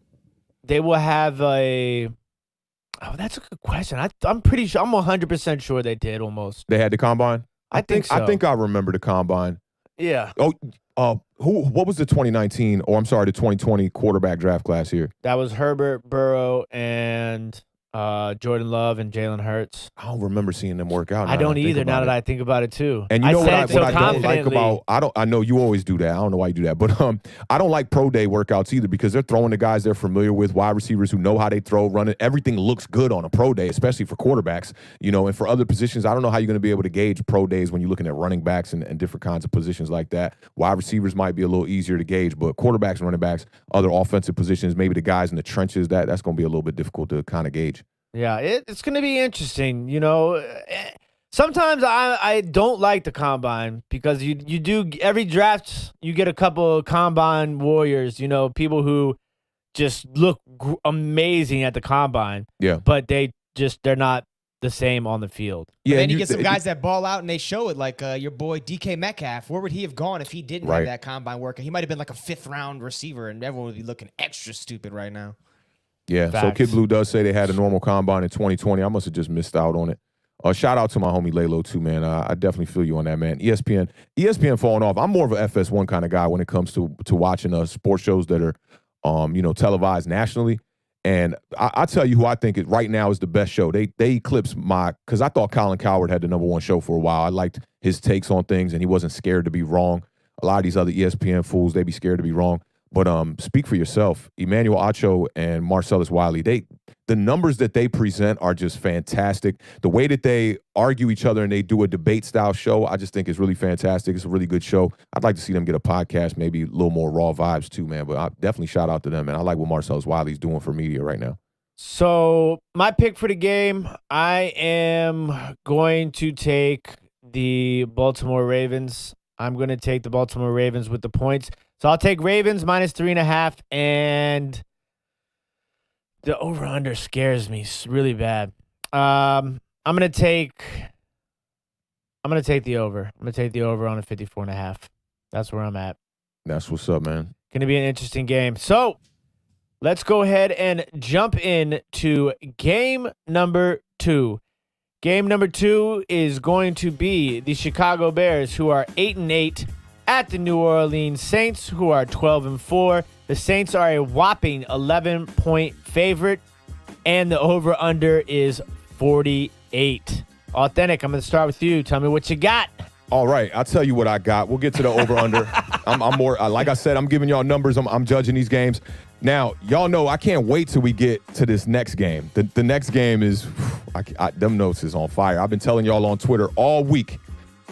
have a. Oh, that's a good question. I'm pretty sure. I'm 100% sure they did almost. They had the combine. I think so. I think I remember the combine. Yeah. What was the 2019 or I'm sorry, the 2020 quarterback draft class here? That was Herbert, Burrow, and Jordan Love and Jalen Hurts. I don't remember seeing them work out. I don't either. Now that I think about it too. And you know what I don't like about I know you always do that. I don't know why you do that, but I don't like pro day workouts either because they're throwing the guys they're familiar with, wide receivers who know how they throw, running. Everything looks good on a pro day, especially for quarterbacks. And for other positions, I don't know how you're going to be able to gauge pro days when you're looking at running backs and different kinds of positions like that. Wide receivers might be a little easier to gauge, but quarterbacks, running backs, other offensive positions, maybe the guys in the trenches, that's going to be a little bit difficult to kind of gauge. Yeah, it's going to be interesting. Sometimes I don't like the combine because you do every draft you get a couple of combine warriors. People who just look amazing at the combine. Yeah. But they're not the same on the field. Yeah, and then you get some guys that ball out and they show it, like your boy DK Metcalf. Where would he have gone if he didn't have that combine work? He might have been like a 5th-round receiver, and everyone would be looking extra stupid right now. Yeah, Facts. so Kid Blue does say they had a normal combine in 2020. I must have just missed out on it. Shout out to my homie Lalo too, man. I definitely feel you on that, man. ESPN falling off. I'm more of a FS1 kind of guy when it comes to watching sports shows that are, televised nationally. And I tell you who I think right now is the best show. They eclipse because I thought Colin Cowherd had the #1 show for a while. I liked his takes on things, and he wasn't scared to be wrong. A lot of these other ESPN fools, they be scared to be wrong. But speak for yourself. Emmanuel Acho and Marcellus Wiley, the numbers that they present are just fantastic. The way that they argue each other and they do a debate-style show, I just think is really fantastic. It's a really good show. I'd like to see them get a podcast, maybe a little more raw vibes too, man. But I definitely shout out to them, man. I like what Marcellus Wiley's doing for media right now. So my pick for the game, I am going to take the Baltimore Ravens. I'm going to take the Baltimore Ravens with the points. So I'll take Ravens -3.5, and the over-under scares me really bad. I'm gonna take the over. I'm gonna take the over on a 54.5. That's where I'm at. That's what's up, man. Gonna be an interesting game. So let's go ahead and jump in to game number 2. Game number 2 is going to be the Chicago Bears, who are 8-8, at the New Orleans Saints, who are 12-4. The Saints are a whopping 11-point favorite, and the over-under is 48. Awthentik, I'm going to start with you. Tell me what you got. All right, I'll tell you what I got. We'll get to the over-under. I'm more, like I said, I'm giving y'all numbers. I'm judging these games. Now, y'all know I can't wait till we get to this next game. The next game is, them notes is on fire. I've been telling y'all on Twitter all week.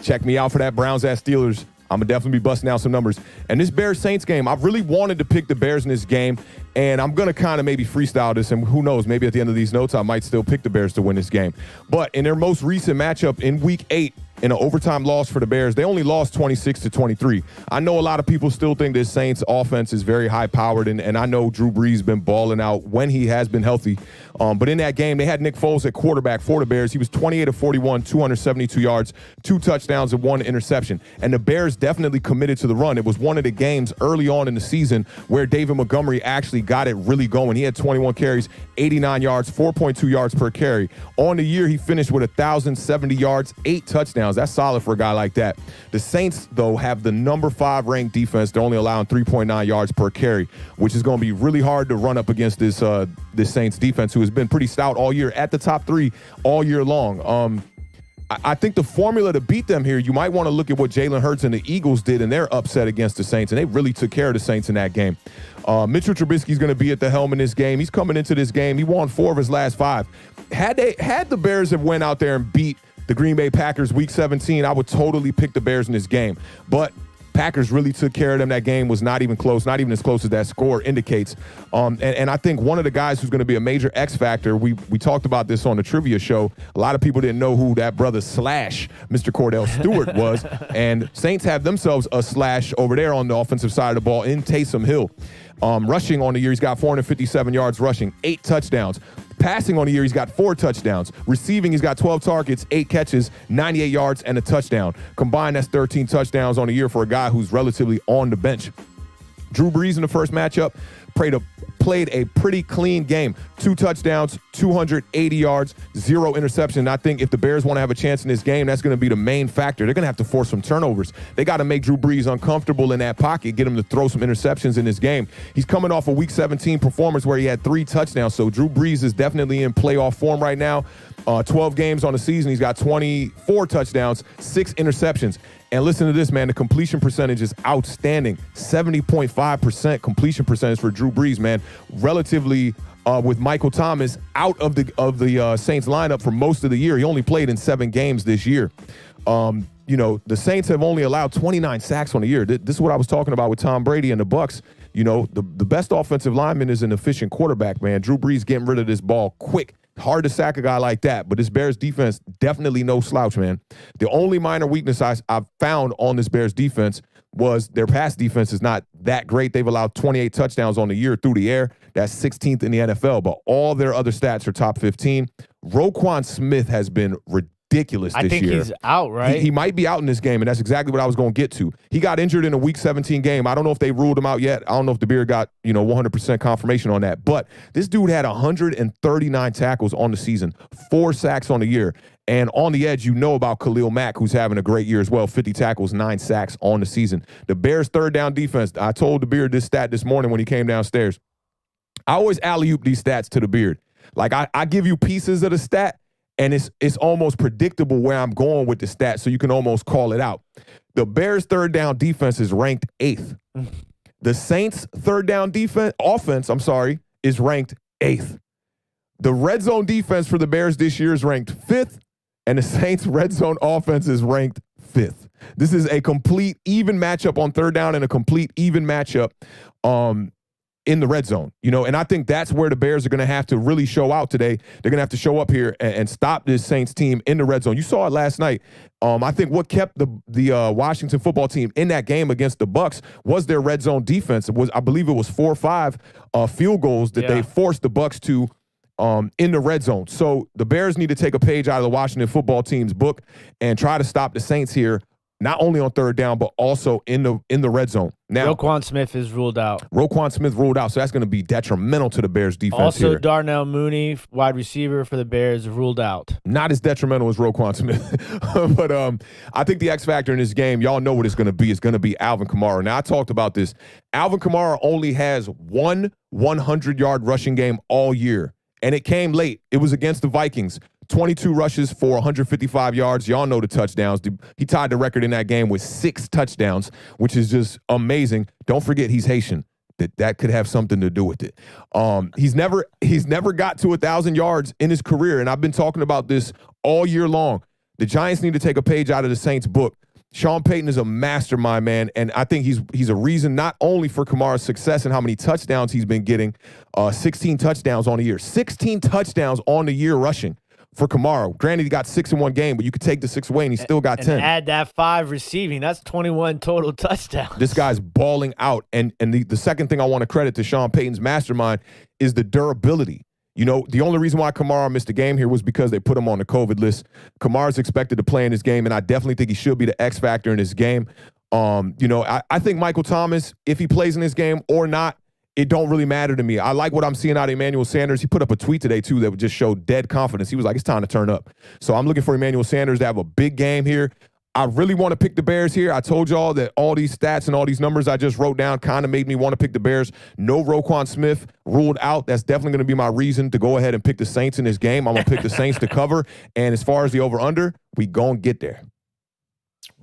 Check me out for that Browns at Steelers. I'm going to definitely be busting out some numbers. And this Bears-Saints game, I've really wanted to pick the Bears in this game, and I'm going to kind of maybe freestyle this, and who knows, maybe at the end of these notes, I might still pick the Bears to win this game. But in their most recent matchup in Week 8, in an overtime loss for the Bears, they only lost 26-23. I know a lot of people still think this Saints offense is very high-powered, and I know Drew Brees has been balling out when he has been healthy. But in that game, they had Nick Foles at quarterback for the Bears. He was 28-41, 272 yards, 2 touchdowns, and 1 interception. And the Bears definitely committed to the run. It was one of the games early on in the season where David Montgomery actually got it really going. He had 21 carries, 89 yards, 4.2 yards per carry. On the year, he finished with 1,070 yards, 8 touchdowns. That's solid for a guy like that. The Saints, though, have the number 5 ranked defense. They're only allowing 3.9 yards per carry, which is going to be really hard to run up against this Saints defense, who has been pretty stout all year, at the top 3 all year long. I think the formula to beat them here, you might want to look at what Jalen Hurts and the Eagles did in their upset against the Saints, and they really took care of the Saints in that game. Mitchell Trubisky's going to be at the helm in this game. He's coming into this game. He won 4 of his last 5. Had the Bears have went out there and beat the Green Bay Packers Week 17, I would totally pick the Bears in this game. But Packers really took care of them. That game was not even close, not even as close as that score indicates. And I think one of the guys who's going to be a major X factor, we talked about this on the trivia show. A lot of people didn't know who that brother Slash, Mr. Cordell Stewart, was. And Saints have themselves a Slash over there on the offensive side of the ball in Taysom Hill. Rushing on the year, he's got 457 yards rushing, 8 touchdowns. Passing on the year, he's got 4 touchdowns. Receiving, he's got 12 targets, 8 catches, 98 yards, and a touchdown. Combined, that's 13 touchdowns on the year for a guy who's relatively on the bench. Drew Brees in the first matchup played a pretty clean game. 2 touchdowns, 280 yards, 0 interception. I think if the Bears want to have a chance in this game, that's going to be the main factor. They're going to have to force some turnovers. They got to make Drew Brees uncomfortable in that pocket, get him to throw some interceptions in this game. He's coming off a Week 17 performance where he had 3 touchdowns, so Drew Brees is definitely in playoff form right now. 12 games on the season, he's got 24 touchdowns, 6 interceptions. And listen to this, man. The completion percentage is outstanding. 70.5% completion percentage for Drew Brees, man. Relatively, with Michael Thomas out of the Saints lineup for most of the year. He only played in 7 games this year. The Saints have only allowed 29 sacks on the year. This is what I was talking about with Tom Brady and the Bucs. The best offensive lineman is an efficient quarterback, man. Drew Brees getting rid of this ball quick. Hard to sack a guy like that, but this Bears defense, definitely no slouch, man. The only minor weakness I've found on this Bears defense, was their pass defense is not that great. They've allowed 28 touchdowns on the year through the air. That's 16th in the NFL, but all their other stats are top 15. Roquan Smith has been ridiculous this year. I think he's out, right? He might be out in this game, and that's exactly what I was going to get to. He got injured in a Week 17 game. I don't know if they ruled him out yet. I don't know if the Beard got 100% confirmation on that. But this dude had 139 tackles on the season, 4 sacks on the year. And on the edge, about Khalil Mack, who's having a great year as well, 50 tackles, 9 sacks on the season. The Bears' third down defense, I told the Beard this stat this morning when he came downstairs. I always alley-oop these stats to the Beard. Like, I give you pieces of the stat, and it's almost predictable where I'm going with the stat, so you can almost call it out. The Bears' third down defense is ranked 8th. The Saints' third down offense is ranked 8th. The red zone defense for the Bears this year is ranked 5th, and the Saints' red zone offense is ranked 5th. This is a complete even matchup on third down and a complete even matchup in the red zone, and I think that's where the Bears are going to have to really show out today. They're going to have to show up here and stop this Saints team in the red zone. You saw it last night. I think what kept the Washington football team in that game against the Bucs was their red zone defense. I believe it was 4 or 5 field goals that they forced the Bucs to in the red zone. So the Bears need to take a page out of the Washington football team's book and try to stop the Saints here, not only on third down, but also in the red zone. Now, Roquan Smith is ruled out. Roquan Smith ruled out, so that's going to be detrimental to the Bears' defense also, here. Darnell Mooney, wide receiver for the Bears, ruled out. Not as detrimental as Roquan Smith. But I think the X factor in this game, y'all know what it's going to be. It's going to be Alvin Kamara. Now, I talked about this. Alvin Kamara only has one 100-yard rushing game all year, and it came late. It was against the Vikings. 22 rushes for 155 yards. Y'all know the touchdowns. He tied the record in that game with 6 touchdowns, which is just amazing. Don't forget he's Haitian. That could have something to do with it. He's never got to 1,000 yards in his career, and I've been talking about this all year long. The Giants need to take a page out of the Saints' book. Sean Payton is a mastermind, man, and I think he's a reason not only for Kamara's success and how many touchdowns he's been getting, 16 touchdowns on the year, 16 touchdowns on the year rushing for Kamara. Granted, he got 6 in one game, but you could take the 6 away and he still got 10. Add that 5 receiving. That's 21 total touchdowns. This guy's balling out. And the second thing I want to credit to Sean Payton's mastermind is the durability. The only reason why Kamara missed the game here was because they put him on the COVID list. Kamara's expected to play in this game, and I definitely think he should be the X factor in this game. I think Michael Thomas, if he plays in this game or not, it don't really matter to me. I like what I'm seeing out of Emmanuel Sanders. He put up a tweet today, too, that just showed dead confidence. He was like, it's time to turn up. So I'm looking for Emmanuel Sanders to have a big game here. I really want to pick the Bears here. I told y'all that all these stats and all these numbers I just wrote down kind of made me want to pick the Bears. No Roquan Smith ruled out. That's definitely going to be my reason to go ahead and pick the Saints in this game. I'm going to pick the Saints to cover. And as far as the over-under, we going to get there.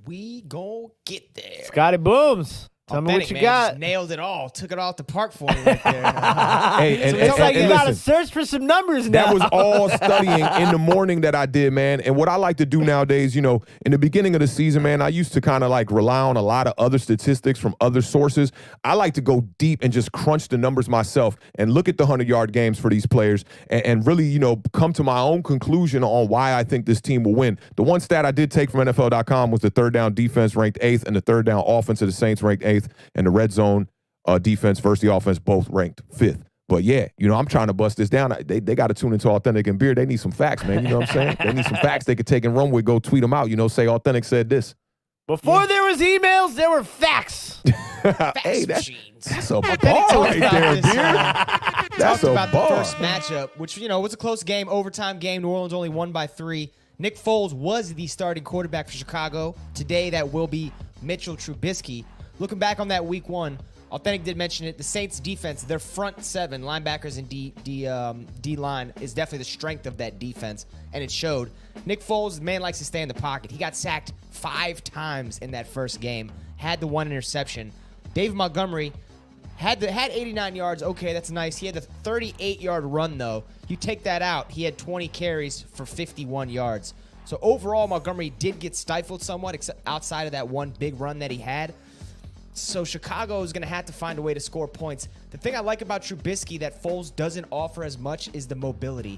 We gon' get there. Scotty Booms. Tell me what you got. Just nailed it all. Took it off the park for me right there. Hey, and It's like you got to listen, search for some numbers now. that was all studying in the morning that I did, man. And what I like to do nowadays, in the beginning of the season, man, I used to kind of like rely on a lot of other statistics from other sources. I like to go deep and just crunch the numbers myself and look at the 100-yard games for these players and really, come to my own conclusion on why I think this team will win. The one stat I did take from NFL.com was the third down defense ranked 8th and the third down offense of the Saints ranked 8th. And the red zone defense versus the offense both ranked 5th. But yeah, I'm trying to bust this down. They got to tune into Awthentik and Beard. They need some facts, man. You know what I'm saying? They need some facts they could take and run with, go tweet them out, say Awthentik said this. Before there was emails, there were facts. Hey, that's a Talked ball right about there, this, Beard. That's Talked a about ball. the first matchup, which, was a close game, overtime game. New Orleans only won by 3. Nick Foles was the starting quarterback for Chicago. Today, that will be Mitchell Trubisky. Looking back on that week 1, Awthentik did mention it. The Saints defense, their front 7, linebackers and D-line, is definitely the strength of that defense, and it showed. Nick Foles, the man likes to stay in the pocket. He got sacked 5 times in that first game, had the 1 interception. Dave Montgomery had 89 yards. Okay, that's nice. He had the 38-yard run, though. You take that out, he had 20 carries for 51 yards. So overall, Montgomery did get stifled somewhat, except outside of that one big run that he had. So Chicago is going to have to find a way to score points. The thing I like about Trubisky that Foles doesn't offer as much is the mobility.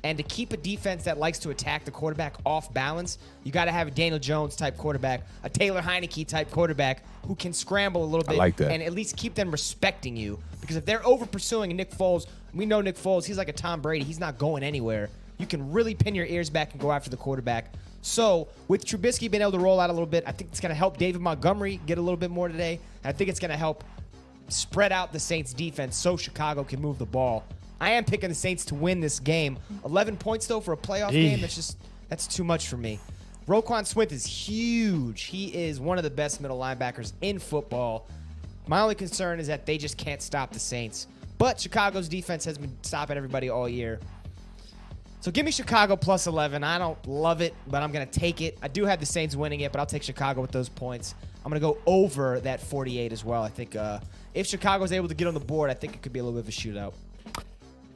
And to keep a defense that likes to attack the quarterback off balance, you got to have a Daniel Jones type quarterback, a Taylor Heineke type quarterback who can scramble a little bit and at least keep them respecting you. Because if they're over pursuing Nick Foles, we know Nick Foles, he's like a Tom Brady. He's not going anywhere. You can really pin your ears back and go after the quarterback. So with Trubisky being able to roll out a little bit, I think it's going to help David Montgomery get a little bit more today. And I think it's going to help spread out the Saints defense so Chicago can move the ball. I am picking the Saints to win this game. 11 points, though, for a playoff game, that's too much for me. Roquan Smith is huge. He is one of the best middle linebackers in football. My only concern is that they just can't stop the Saints. But Chicago's defense has been stopping everybody all year. So give me Chicago plus 11. I don't love it, but I'm going to take it. I do have the Saints winning it, but I'll take Chicago with those points. I'm going to go over that 48 as well. I think if Chicago's able to get on the board, I think it could be a little bit of a shootout.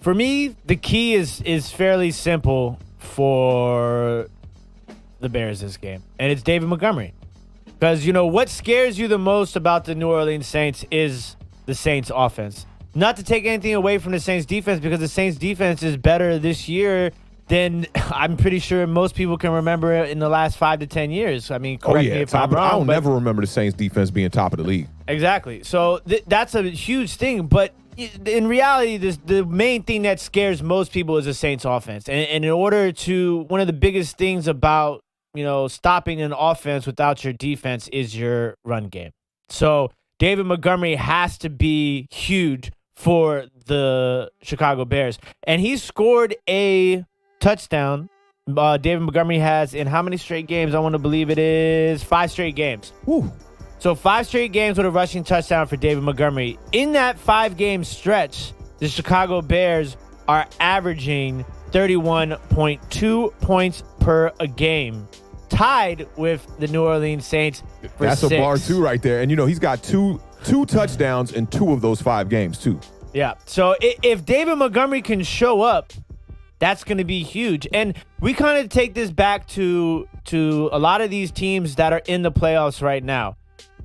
For me, the key is fairly simple for the Bears this game, and it's David Montgomery. Because, what scares you the most about the New Orleans Saints is the Saints offense. Not to take anything away from the Saints defense, because the Saints defense is better this year than I'm pretty sure most people can remember in the last 5 to 10 years. I mean, correct me if I'm wrong. I don't never remember the Saints defense being top of the league. Exactly. So that's a huge thing, but in reality, the main thing that scares most people is the Saints offense. And in order to, one of the biggest things about, stopping an offense without your defense is your run game. So David Montgomery has to be huge for the Chicago Bears. And he scored a touchdown. David Montgomery has in how many straight games? I want to believe it is 5 straight games. Woo. So 5 straight games with a rushing touchdown for David Montgomery. In that 5-game stretch, the Chicago Bears are averaging 31.2 points per a game, tied with the New Orleans Saints for That's 6. a bar, too, right there. And, he's got two touchdowns in 2 of those 5 games, too. Yeah. So if David Montgomery can show up, that's going to be huge. And we kind of take this back to a lot of these teams that are in the playoffs right now.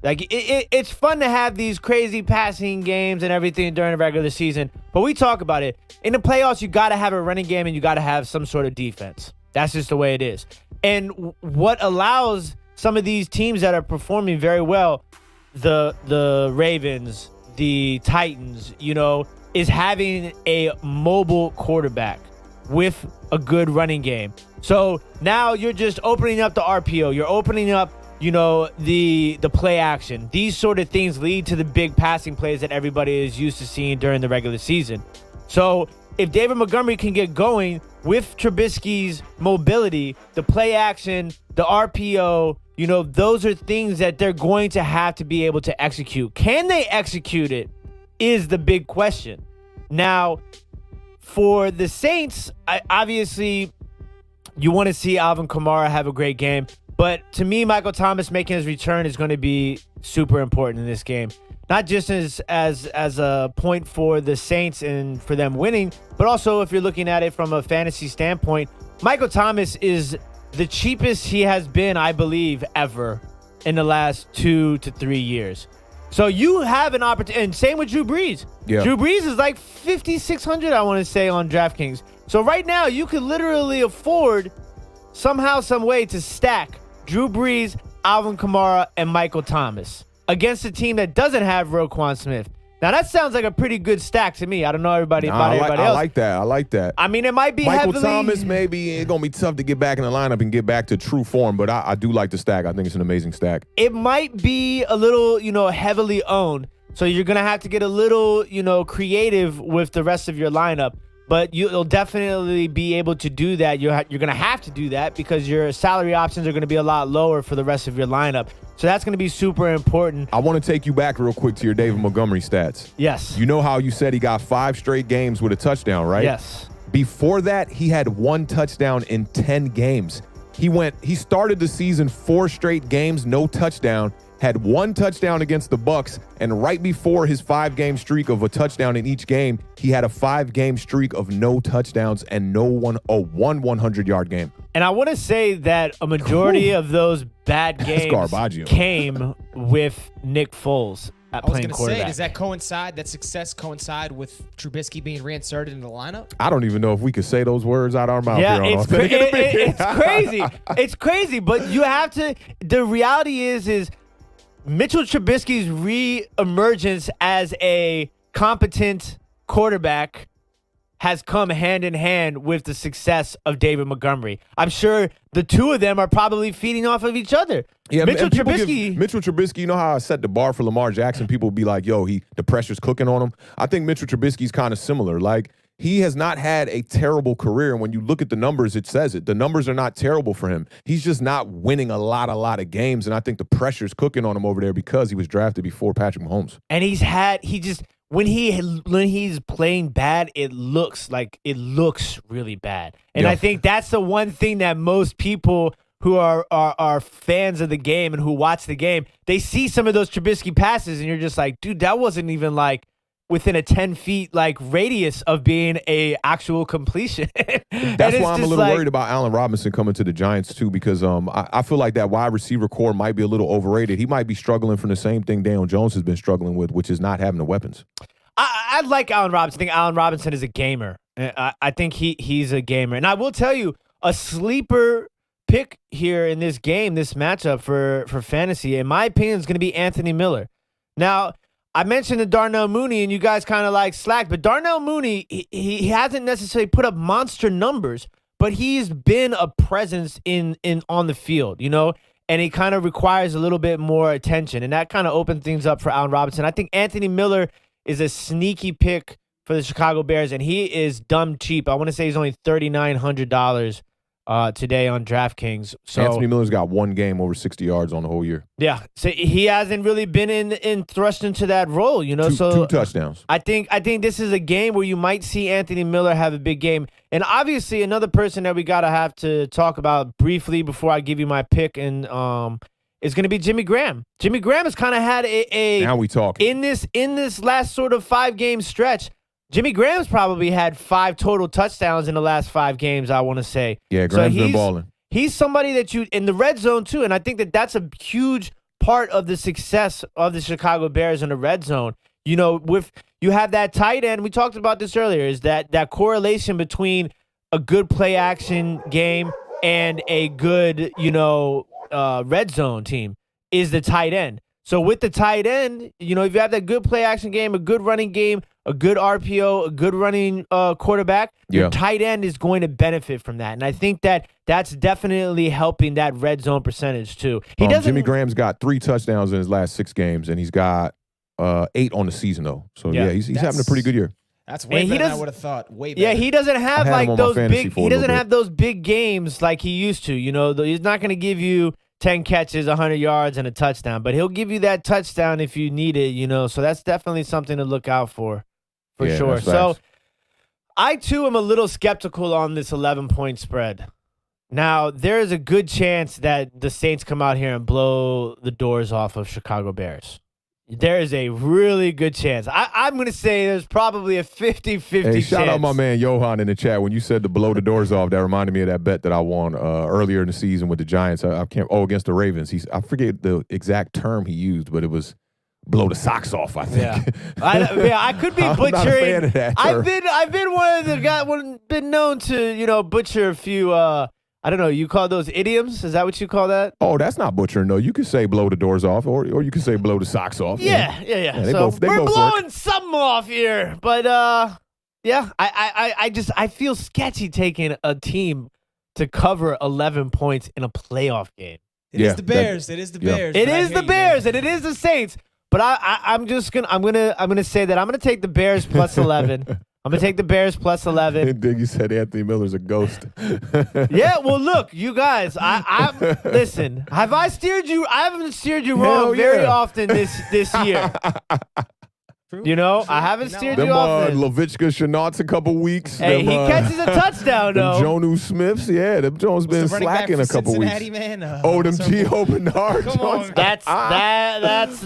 Like, it's fun to have these crazy passing games and everything during the regular season, but we talk about it. In the playoffs, you got to have a running game and you got to have some sort of defense. That's just the way it is. And what allows some of these teams that are performing very well, the Ravens, the Titans, is having a mobile quarterback with a good running game. So now you're just opening up the RPO. You're opening up the play action. These sort of things lead to the big passing plays that everybody is used to seeing during the regular season. So if David Montgomery can get going with Trubisky's mobility, the play action, the RPO, those are things that they're going to have to be able to execute. Can they execute it is the big question. Now, for the Saints, obviously you want to see Alvin Kamara have a great game. But to me, Michael Thomas making his return is going to be super important in this game. Not just as a point for the Saints and for them winning, but also if you're looking at it from a fantasy standpoint, Michael Thomas is the cheapest he has been, I believe, ever in the last 2 to 3 years. So you have an opportunity, and same with Drew Brees. Yeah. Drew Brees is like 5,600, I want to say, on DraftKings. So right now, you could literally afford somehow, some way to stack Drew Brees, Alvin Kamara, and Michael Thomas against a team that doesn't have Roquan Smith. Now, that sounds like a pretty good stack to me. I don't know everybody else. I like that. I mean, it might be Michael heavily... Thomas, maybe it's going to be tough to get back in the lineup and get back to true form, but I do like the stack. I think it's an amazing stack. It might be a little, heavily owned. So you're going to have to get a little, creative with the rest of your lineup. But you'll definitely be able to do that. You're going to have to do that because your salary options are going to be a lot lower for the rest of your lineup. So that's going to be super important. I want to take you back real quick to your David Montgomery stats. Yes. You know how you said he got 5 straight games with a touchdown, right? Yes. Before that, he had 1 touchdown in 10 games. He started the season 4 straight games, no touchdown, had 1 touchdown against the Bucs, and right before his 5-game streak of a touchdown in each game, he had a 5-game streak of no touchdowns and one 100-yard game. And I want to say that a majority of those bad games came with Nick Foles. I was going to say, does that success coincide with Trubisky being reinserted in the lineup? I don't even know if we could say those words out our mouth. Yeah, here on it's crazy. It's crazy, but you have to. The reality is Mitchell Trubisky's re-emergence as a competent quarterback has come hand in hand with the success of David Montgomery. I'm sure the two of them are probably feeding off of each other. Yeah, Mitchell Trubisky, you know how I set the bar for Lamar Jackson? People be like, yo, the pressure's cooking on him. I think Mitchell Trubisky's kind of similar. Like, he has not had a terrible career, and when you look at the numbers, it says it. The numbers are not terrible for him. He's just not winning a lot of games, and I think the pressure's cooking on him over there because he was drafted before Patrick Mahomes. And when he's playing bad, it looks really bad. And Yeah. I think that's the one thing that most people who are fans of the game and who watch the game, they see some of those Trubisky passes and you're just like, dude, that wasn't even like within a 10 feet like radius of being a actual completion. That's why I'm a little worried about Allen Robinson coming to the Giants too, because I feel like that wide receiver core might be a little overrated. He might be struggling from the same thing Daniel Jones has been struggling with, which is not having the weapons. I like Allen Robinson. I think Allen Robinson is a gamer. I think he's a gamer. And I will tell you, a sleeper pick here in this game, this matchup for fantasy, in my opinion, is going to be Anthony Miller. Now, I mentioned the Darnell Mooney, and you guys kind of like slack, but Darnell Mooney, he hasn't necessarily put up monster numbers, but he's been a presence in on the field, you know, and he kind of requires a little bit more attention, and that kind of opened things up for Allen Robinson. I think Anthony Miller is a sneaky pick for the Chicago Bears, and he is dumb cheap. I want to say he's only $3,900 today on DraftKings. So Anthony Miller's got one game over 60 yards on the whole year. Yeah, so he hasn't really been in thrust into that role, you know. Two touchdowns. I think this is a game where you might see Anthony Miller have a big game, and obviously another person that we gotta have to talk about briefly before I give you my pick, and is going to be Jimmy Graham. Jimmy Graham has kind of had a now we talk in this last sort of 5-game stretch. Jimmy Graham's probably had 5 total touchdowns in the last 5 games, I want to say. Yeah, Graham's been balling. He's somebody that you, in the red zone too, and I think that's a huge part of the success of the Chicago Bears in the red zone. You know, you have that tight end, we talked about this earlier, is that correlation between a good play action game and a good, red zone team is the tight end. So with the tight end, if you have that good play action game, a good running game, a good RPO, a good running quarterback, your tight end is going to benefit from that. And I think that's definitely helping that red zone percentage too. Jimmy Graham's got 3 touchdowns in his last 6 games, and he's got 8 on the season though. So he's having a pretty good year. That's way better than I would have thought. Way better. Yeah, he doesn't have like those big. He doesn't have those big games like he used to. He's not going to give you 10 catches, 100 yards, and a touchdown, but he'll give you that touchdown if you need it. So that's definitely something to look out for sure. So I too am a little skeptical on this 11-point spread. Now there is a good chance that the Saints come out here and blow the doors off of Chicago Bears. There is a really good chance. I'm going to say there's probably a 50-50 chance. Shout out my man Johan in the chat. When you said to blow the doors off, that reminded me of that bet that I won earlier in the season with the Giants. Against the Ravens. I forget the exact term he used, but it was blow the socks off, I think. Yeah, I could be butchering. I'm not a fan of that term. I've been one of the guys been known to butcher a few. I don't know. You call those idioms? Is that what you call that? Oh, that's not butchering, though. You could say blow the doors off, or you could say blow the socks off. Yeah. So we're blowing something off here. But, I feel sketchy taking a team to cover 11 points in a playoff game. It is the Bears. It is the Bears. It is the Bears, and it is the Saints. But I'm gonna say that I'm gonna take the Bears plus 11. I'm going to take the Bears plus 11. Diggy said Anthony Miller's a ghost. Yeah, well, look, you guys, listen, I haven't steered you wrong very often this year. True. You know, True. I haven't You're steered not you Them off. Then. Lavichka Chenaults a couple weeks. Hey, them, he catches a touchdown them though. Jonu Smiths, yeah, them Jones been the running back slacking for a couple Cincinnati, weeks. man. Them what's up, Gio Bernard Come on. Jones. That's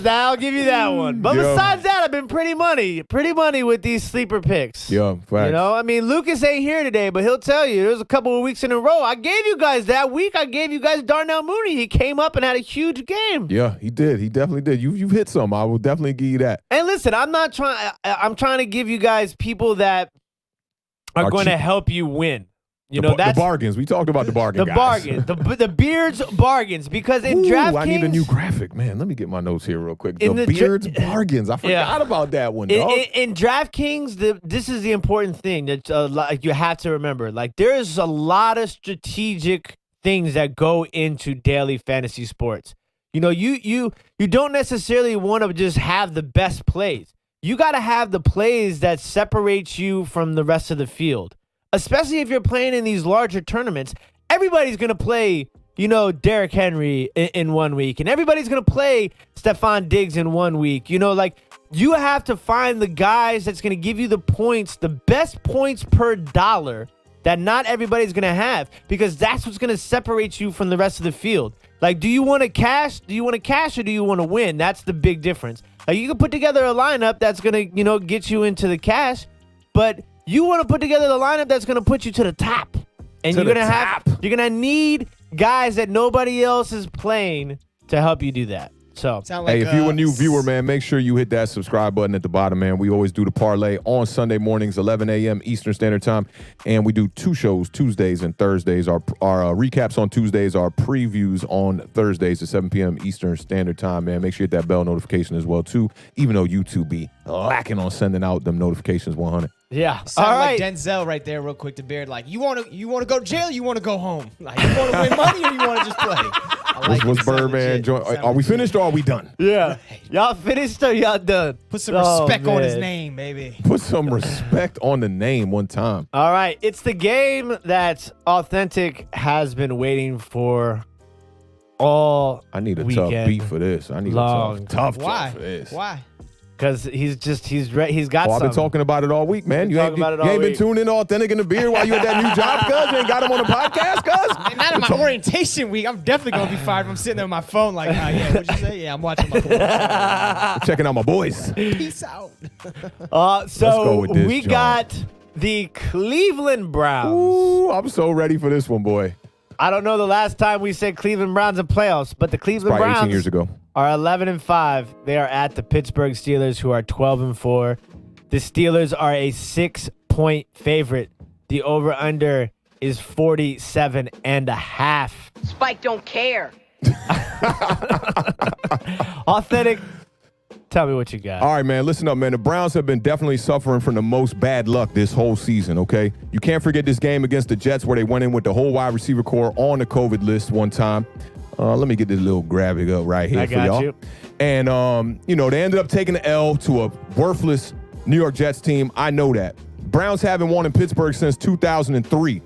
I'll give you that one. But Yeah. besides that, I've been pretty money with these sleeper picks. Yeah, facts. You know, I mean, Lucas ain't here today, but he'll tell you there was a couple of weeks in a row. I gave you guys that week. I gave you guys Darnell Mooney. He came up and had a huge game. Yeah, he did. He definitely did. You've hit some. I will definitely give you that. And listen, I'm trying to give you guys people that are Are going to cheap. help you win. You The know, the that's bargains. We talked about the bargain. the guys. bargain, the Beard's bargains. Because in Ooh, DraftKings, I need a new graphic, man. Let me get my notes here real quick. In The the Beard's bargains. I forgot about that one, dog. in DraftKings, this is the important thing that like you have to remember. Like there is a lot of strategic things that go into daily fantasy sports. You know, you don't necessarily want to just have the best plays. You got to have the plays that separates you from the rest of the field. Especially if you're playing in these larger tournaments, everybody's going to play, you know, Derrick Henry in 1 week, and everybody's going to play Stephon Diggs in 1 week. You know, like you have to find the guys that's going to give you the points, the best points per dollar that not everybody's going to have, because that's what's going to separate you from the rest of the field. Like, do you want to cash? Do you want to cash or do you want to win? That's the big difference. Like, you can put together a lineup that's going to, you know, get you into the cash, but you want to put together the lineup that's going to put you to the top. And you're going to need guys that nobody else is playing to help you do that. So, Hey, if you're a new viewer, man, make sure you hit that subscribe button at the bottom, man. We always do the parlay on Sunday mornings, 11 a.m. Eastern Standard Time. And we do 2 shows, Tuesdays and Thursdays. Our recaps on Tuesdays, our previews on Thursdays at 7 p.m. Eastern Standard Time, man. Make sure you hit that bell notification as well, too, even though YouTube be lacking on sending out them notifications 100. yeah. Sound All like right. Denzel right there, real quick to Beard. Like, you want to go to jail? You want to go home? Like, you want to win money or you want to just play? I like What's it. Sound Birdman? legit. Sound Are we legit. finished or are we done? Yeah. Y'all finished or y'all done? Put some Oh, respect on his man. name, baby. Put some respect on the name one time. All right. It's the game that Awthentik has been waiting for all I need a weekend tough beat for this. I need long. a tough Why? job for this. Why? because he's got Oh, I've been something. talking about it all week, man. You ain't, talking about it you all ain't been week. tuning in to Authentic and The Beard while you at that new job, cuz? You ain't got him on the podcast, cuz? And not in my orientation week. I'm definitely gonna be fired if I'm sitting there with my phone like, yeah, what'd you say? Yeah, I'm watching my boys. Checking out my boys. Peace out. go So with this, we John. got the Cleveland Browns. Ooh, I'm so ready for this one, boy. I don't know the last time we said Cleveland Browns in playoffs, but the Cleveland Probably 18 Browns years ago. are 11-5. They are at the Pittsburgh Steelers, who are 12-4. The Steelers are a 6-point favorite. The over/under is 47.5. Spike don't care. Authentic. Tell me what you got. All right, man, listen up, man. The Browns have been definitely suffering from the most bad luck this whole season, okay? You can't forget this game against the Jets where they went in with the whole wide receiver core on the COVID list one time. Let me get this little graphic up right here I for got y'all. you. And, they ended up taking the L to a worthless New York Jets team. I know that. Browns haven't won in Pittsburgh since 2003.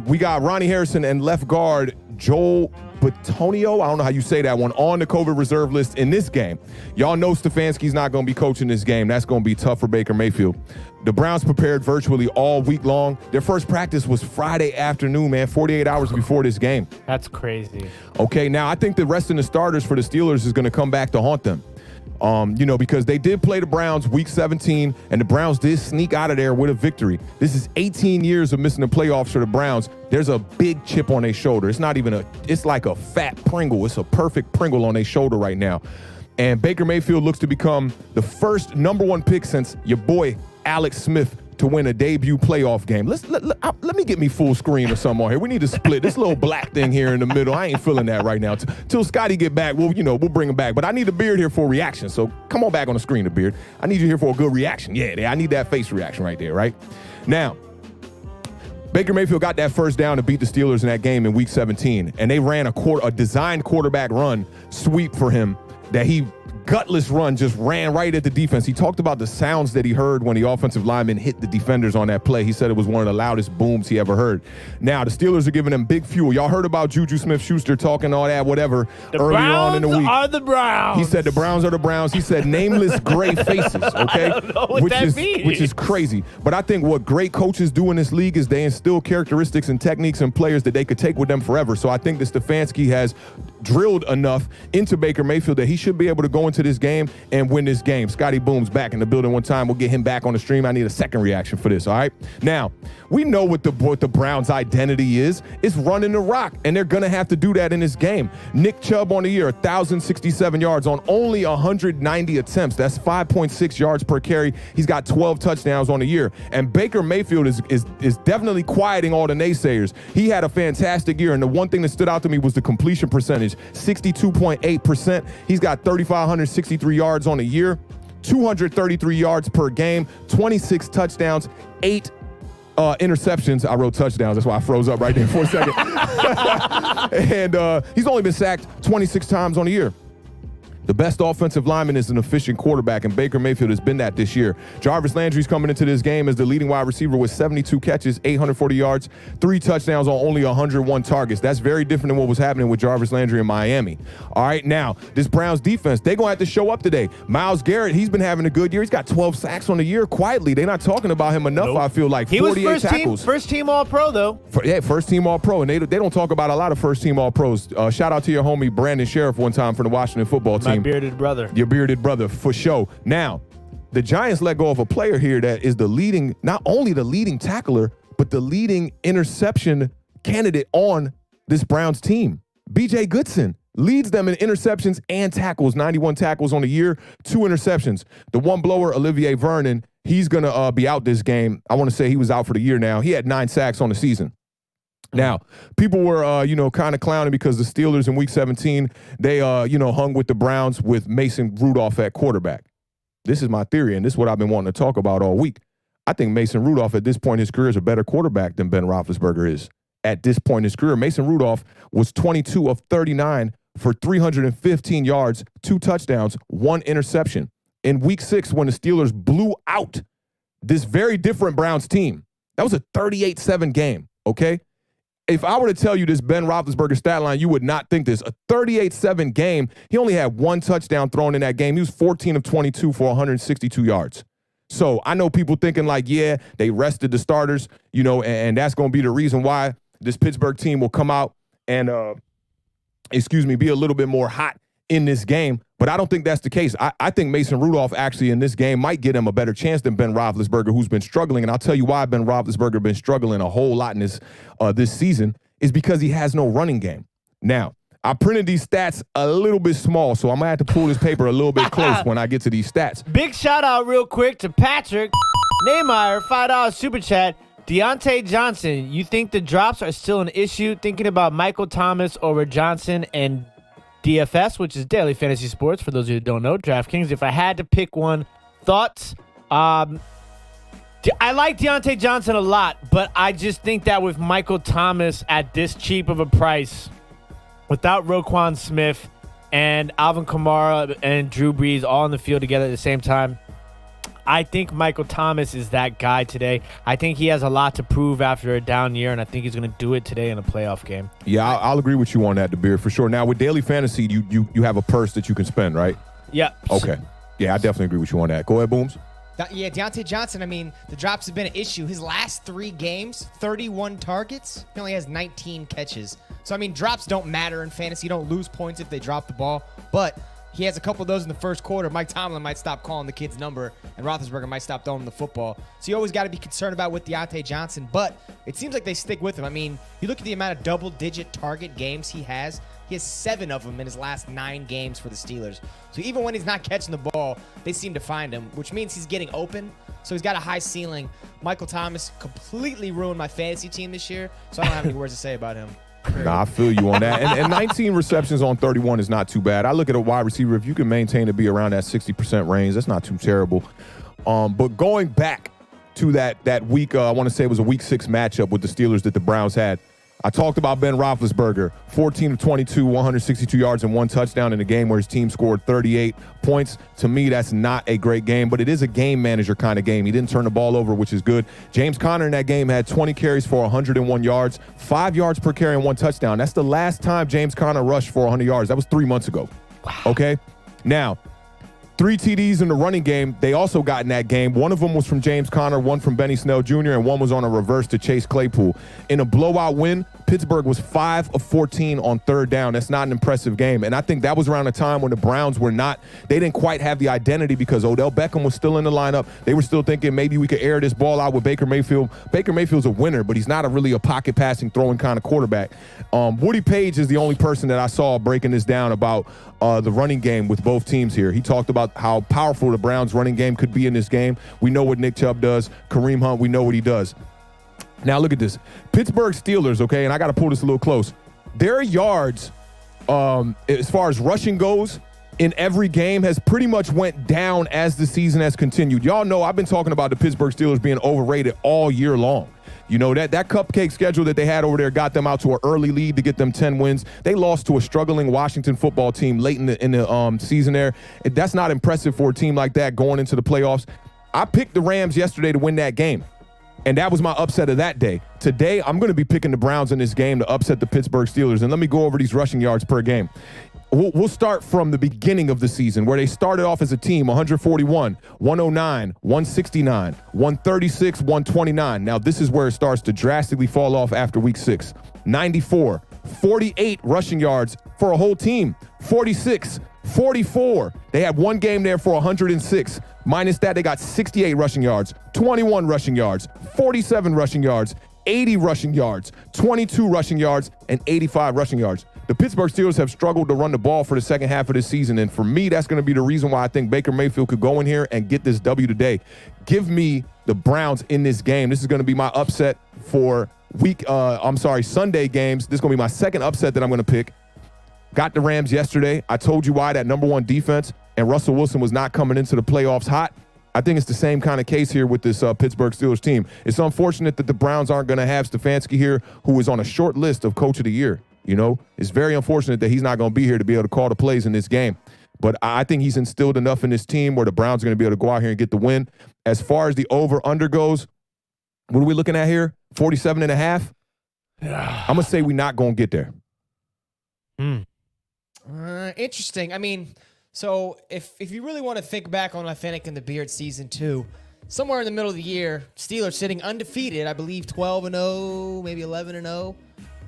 We got Ronnie Harrison and left guard Joel Bitonio, I don't know how you say that one, on the COVID reserve list in this game. Y'all know Stefanski's not going to be coaching this game. That's going to be tough for Baker Mayfield. The Browns prepared virtually all week long. Their first practice was Friday afternoon, man, 48 hours before this game. That's crazy. Okay, now I think the rest of the starters for the Steelers is going to come back to haunt them. Because they did play the Browns week 17, and the Browns did sneak out of there with a victory. This is 18 years of missing the playoffs for the Browns. There's a big chip on their shoulder. It's not even it's like a fat Pringle. It's a perfect Pringle on their shoulder right now. And Baker Mayfield looks to become the first #1 pick since your boy Alex Smith to win a debut playoff game. Let me get me full screen or something on here. We need to split this little black thing here in the middle. I ain't feeling that right now. Till Scotty get back, we'll bring him back. But I need the Beard here for a reaction. So come on back on the screen, the Beard. I need you here for a good reaction. Yeah, I need that face reaction right there, right? Now, Baker Mayfield got that first down to beat the Steelers in that game in week 17. And they ran a designed quarterback run sweep for him that he gutless run just ran right at the defense. He talked about the sounds that he heard when the offensive lineman hit the defenders on that play. He said it was one of the loudest booms he ever heard. Now, the Steelers are giving them big fuel. Y'all heard about Juju Smith-Schuster talking all that, whatever, earlier on in the week. The Browns are the Browns. He said the Browns are the Browns. He said nameless gray faces, okay? I don't know what that means. Which is crazy. But I think what great coaches do in this league is they instill characteristics and techniques in players that they could take with them forever. So I think that Stefanski has drilled enough into Baker Mayfield that he should be able to go into this game and win this game. Scotty Boom's back in the building one time. We'll get him back on the stream. I need a second reaction for this, all right? Now, we know what the Browns' identity is. It's running the rock, and they're going to have to do that in this game. Nick Chubb on the year, 1,067 yards on only 190 attempts. That's 5.6 yards per carry. He's got 12 touchdowns on the year. And Baker Mayfield is definitely quieting all the naysayers. He had a fantastic year, and the one thing that stood out to me was the completion percentage, 62.8%. He's got 3,563 yards on the year, 233 yards per game, 26 touchdowns, 8 interceptions. I wrote touchdowns. That's why I froze up right there for a second. And he's only been sacked 26 times on the year. The best offensive lineman is an efficient quarterback, and Baker Mayfield has been that this year. Jarvis Landry's coming into this game as the leading wide receiver with 72 catches, 840 yards, 3 touchdowns on only 101 targets. That's very different than what was happening with Jarvis Landry in Miami. All right, now, this Browns defense, they're going to have to show up today. Myles Garrett, he's been having a good year. He's got 12 sacks on the year quietly. They're not talking about him enough, I feel like. He 48 was tackles. first team All-Pro, though. First team All-Pro, and they don't talk about a lot of first team All-Pros. Shout out to your homie Brandon Sheriff one time from the Washington football team. My bearded brother. Your bearded brother, for sure. Now, the Giants let go of a player here that is not only the leading tackler, but the leading interception candidate on this Browns team. B.J. Goodson leads them in interceptions and tackles, 91 tackles on the year, 2 interceptions. The one blower, Olivier Vernon, he's going to be out this game. I want to say he was out for the year now. He had 9 sacks on the season. Now, people were, kind of clowning because the Steelers in Week 17, they, hung with the Browns with Mason Rudolph at quarterback. This is my theory, and this is what I've been wanting to talk about all week. I think Mason Rudolph at this point in his career is a better quarterback than Ben Roethlisberger is. At this point in his career, Mason Rudolph was 22 of 39 for 315 yards, 2 touchdowns, 1 interception. In Week 6, when the Steelers blew out this very different Browns team, that was a 38-7 game, okay? If I were to tell you this Ben Roethlisberger stat line, you would not think this. A 38-7 game, he only had 1 touchdown thrown in that game. He was 14 of 22 for 162 yards. So I know people thinking like, yeah, they rested the starters, and that's going to be the reason why this Pittsburgh team will come out and, be a little bit more hot in this game. But I don't think that's the case. I think Mason Rudolph actually in this game might get him a better chance than Ben Roethlisberger, who's been struggling. And I'll tell you why Ben Roethlisberger been struggling a whole lot in this season is because he has no running game. Now, I printed these stats a little bit small, so I'm going to have to pull this paper a little bit close when I get to these stats. Big shout out real quick to Patrick Nehmeyer, $5 super chat. Dante Johnson, you think the drops are still an issue? Thinking about Michael Thomas over Johnson and DFS, which is Daily Fantasy Sports, for those of you who don't know, DraftKings. If I had to pick one, thoughts? I like Dante Johnson a lot, but I just think that with Michael Thomas at this cheap of a price, without Roquan Smith and Alvin Kamara and Drew Brees all on the field together at the same time, I think Michael Thomas is that guy today. I think he has a lot to prove after a down year, and I think he's going to do it today in a playoff game. Yeah, I'll agree with you on that, DeBeard, for sure. Now, with Daily Fantasy, you have a purse that you can spend, right? Yeah. Okay. Yeah, I definitely agree with you on that. Go ahead, Booms. Yeah, Dante Johnson, the drops have been an issue. His last 3 games, 31 targets. He only has 19 catches. So, drops don't matter in fantasy. You don't lose points if they drop the ball. But he has a couple of those in the first quarter. Mike Tomlin might stop calling the kid's number, and Roethlisberger might stop throwing him the football. So you always got to be concerned about with Dante Johnson. But it seems like they stick with him. You look at the amount of double-digit target games he has 7 of them in his last 9 games for the Steelers. So even when he's not catching the ball, they seem to find him, which means he's getting open. So he's got a high ceiling. Michael Thomas completely ruined my fantasy team this year, so I don't have any words to say about him. Nah, I feel you on that. And 19 receptions on 31 is not too bad. I look at a wide receiver, if you can maintain to be around that 60% range, that's not too terrible. But going back to that week, I want to say it was a Week 6 matchup with the Steelers that the Browns had, I talked about Ben Roethlisberger, 14 of 22, 162 yards and 1 touchdown in a game where his team scored 38 points. To me, that's not a great game, but it is a game manager kind of game. He didn't turn the ball over, which is good. James Conner in that game had 20 carries for 101 yards, 5 yards per carry and 1 touchdown. That's the last time James Conner rushed for 100 yards. That was 3 months ago. Wow. Okay? Now, 3 TDs in the running game, they also got in that game. One of them was from James Conner, one from Benny Snell Jr., and one was on a reverse to Chase Claypool. In a blowout win, Pittsburgh was 5 of 14 on 3rd down. That's not an impressive game. And I think that was around the time when the Browns they didn't quite have the identity because Odell Beckham was still in the lineup. They were still thinking maybe we could air this ball out with Baker Mayfield. Baker Mayfield's a winner, but he's not really a pocket passing, throwing kind of quarterback. Woody Page is the only person that I saw breaking this down about the running game with both teams here. He talked about how powerful the Browns running game could be in this game. We know what Nick Chubb does. Kareem Hunt, we know what he does. Now look at this. Pittsburgh Steelers, okay, and I got to pull this a little close. Their yards, as far as rushing goes, in every game has pretty much went down as the season has continued. Y'all know I've been talking about the Pittsburgh Steelers being overrated all year long. You know, that cupcake schedule that they had over there got them out to an early lead to get them 10 wins. They lost to a struggling Washington football team late in the season there. That's not impressive for a team like that going into the playoffs. I picked the Rams yesterday to win that game, and that was my upset of that day. Today, I'm going to be picking the Browns in this game to upset the Pittsburgh Steelers, and let me go over these rushing yards per game. We'll start from the beginning of the season where they started off as a team, 141, 109, 169, 136, 129. Now, this is where it starts to drastically fall off after week 6. 94, 48 rushing yards for a whole team, 46, 44. They had one game there for 106. Minus that, they got 68 rushing yards, 21 rushing yards, 47 rushing yards, 80 rushing yards, 22 rushing yards, and 85 rushing yards. The Pittsburgh Steelers have struggled to run the ball for the second half of this season, and for me, that's going to be the reason why I think Baker Mayfield could go in here and get this W today. Give me the Browns in this game. This is going to be my upset for Sunday games. This is going to be my second upset that I'm going to pick. Got the Rams yesterday. I told you why, that number 1 defense, and Russell Wilson was not coming into the playoffs hot. I think it's the same kind of case here with this Pittsburgh Steelers team. It's unfortunate that the Browns aren't going to have Stefanski here, who is on a short list of Coach of the Year. You know, it's very unfortunate that he's not going to be here to be able to call the plays in this game. But I think he's instilled enough in this team where the Browns are going to be able to go out here and get the win. As far as the over-under goes, what are we looking at here? 47.5? I'm going to say we're not going to get there. Interesting. I mean, so if you really want to think back on Awthentik and The Beard Season 2, somewhere in the middle of the year, Steelers sitting undefeated, I believe 12-0, maybe 11-0.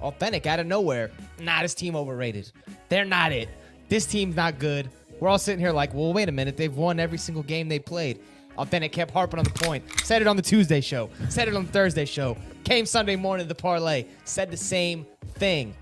Awthentik out of nowhere. Nah, this team overrated. They're not it. This team's not good. We're all sitting here like, well, wait a minute. They've won every single game they played. Awthentik kept harping on the point. Said it on the Tuesday show. Said it on the Thursday show. Came Sunday morning to the parlay. Said the same thing.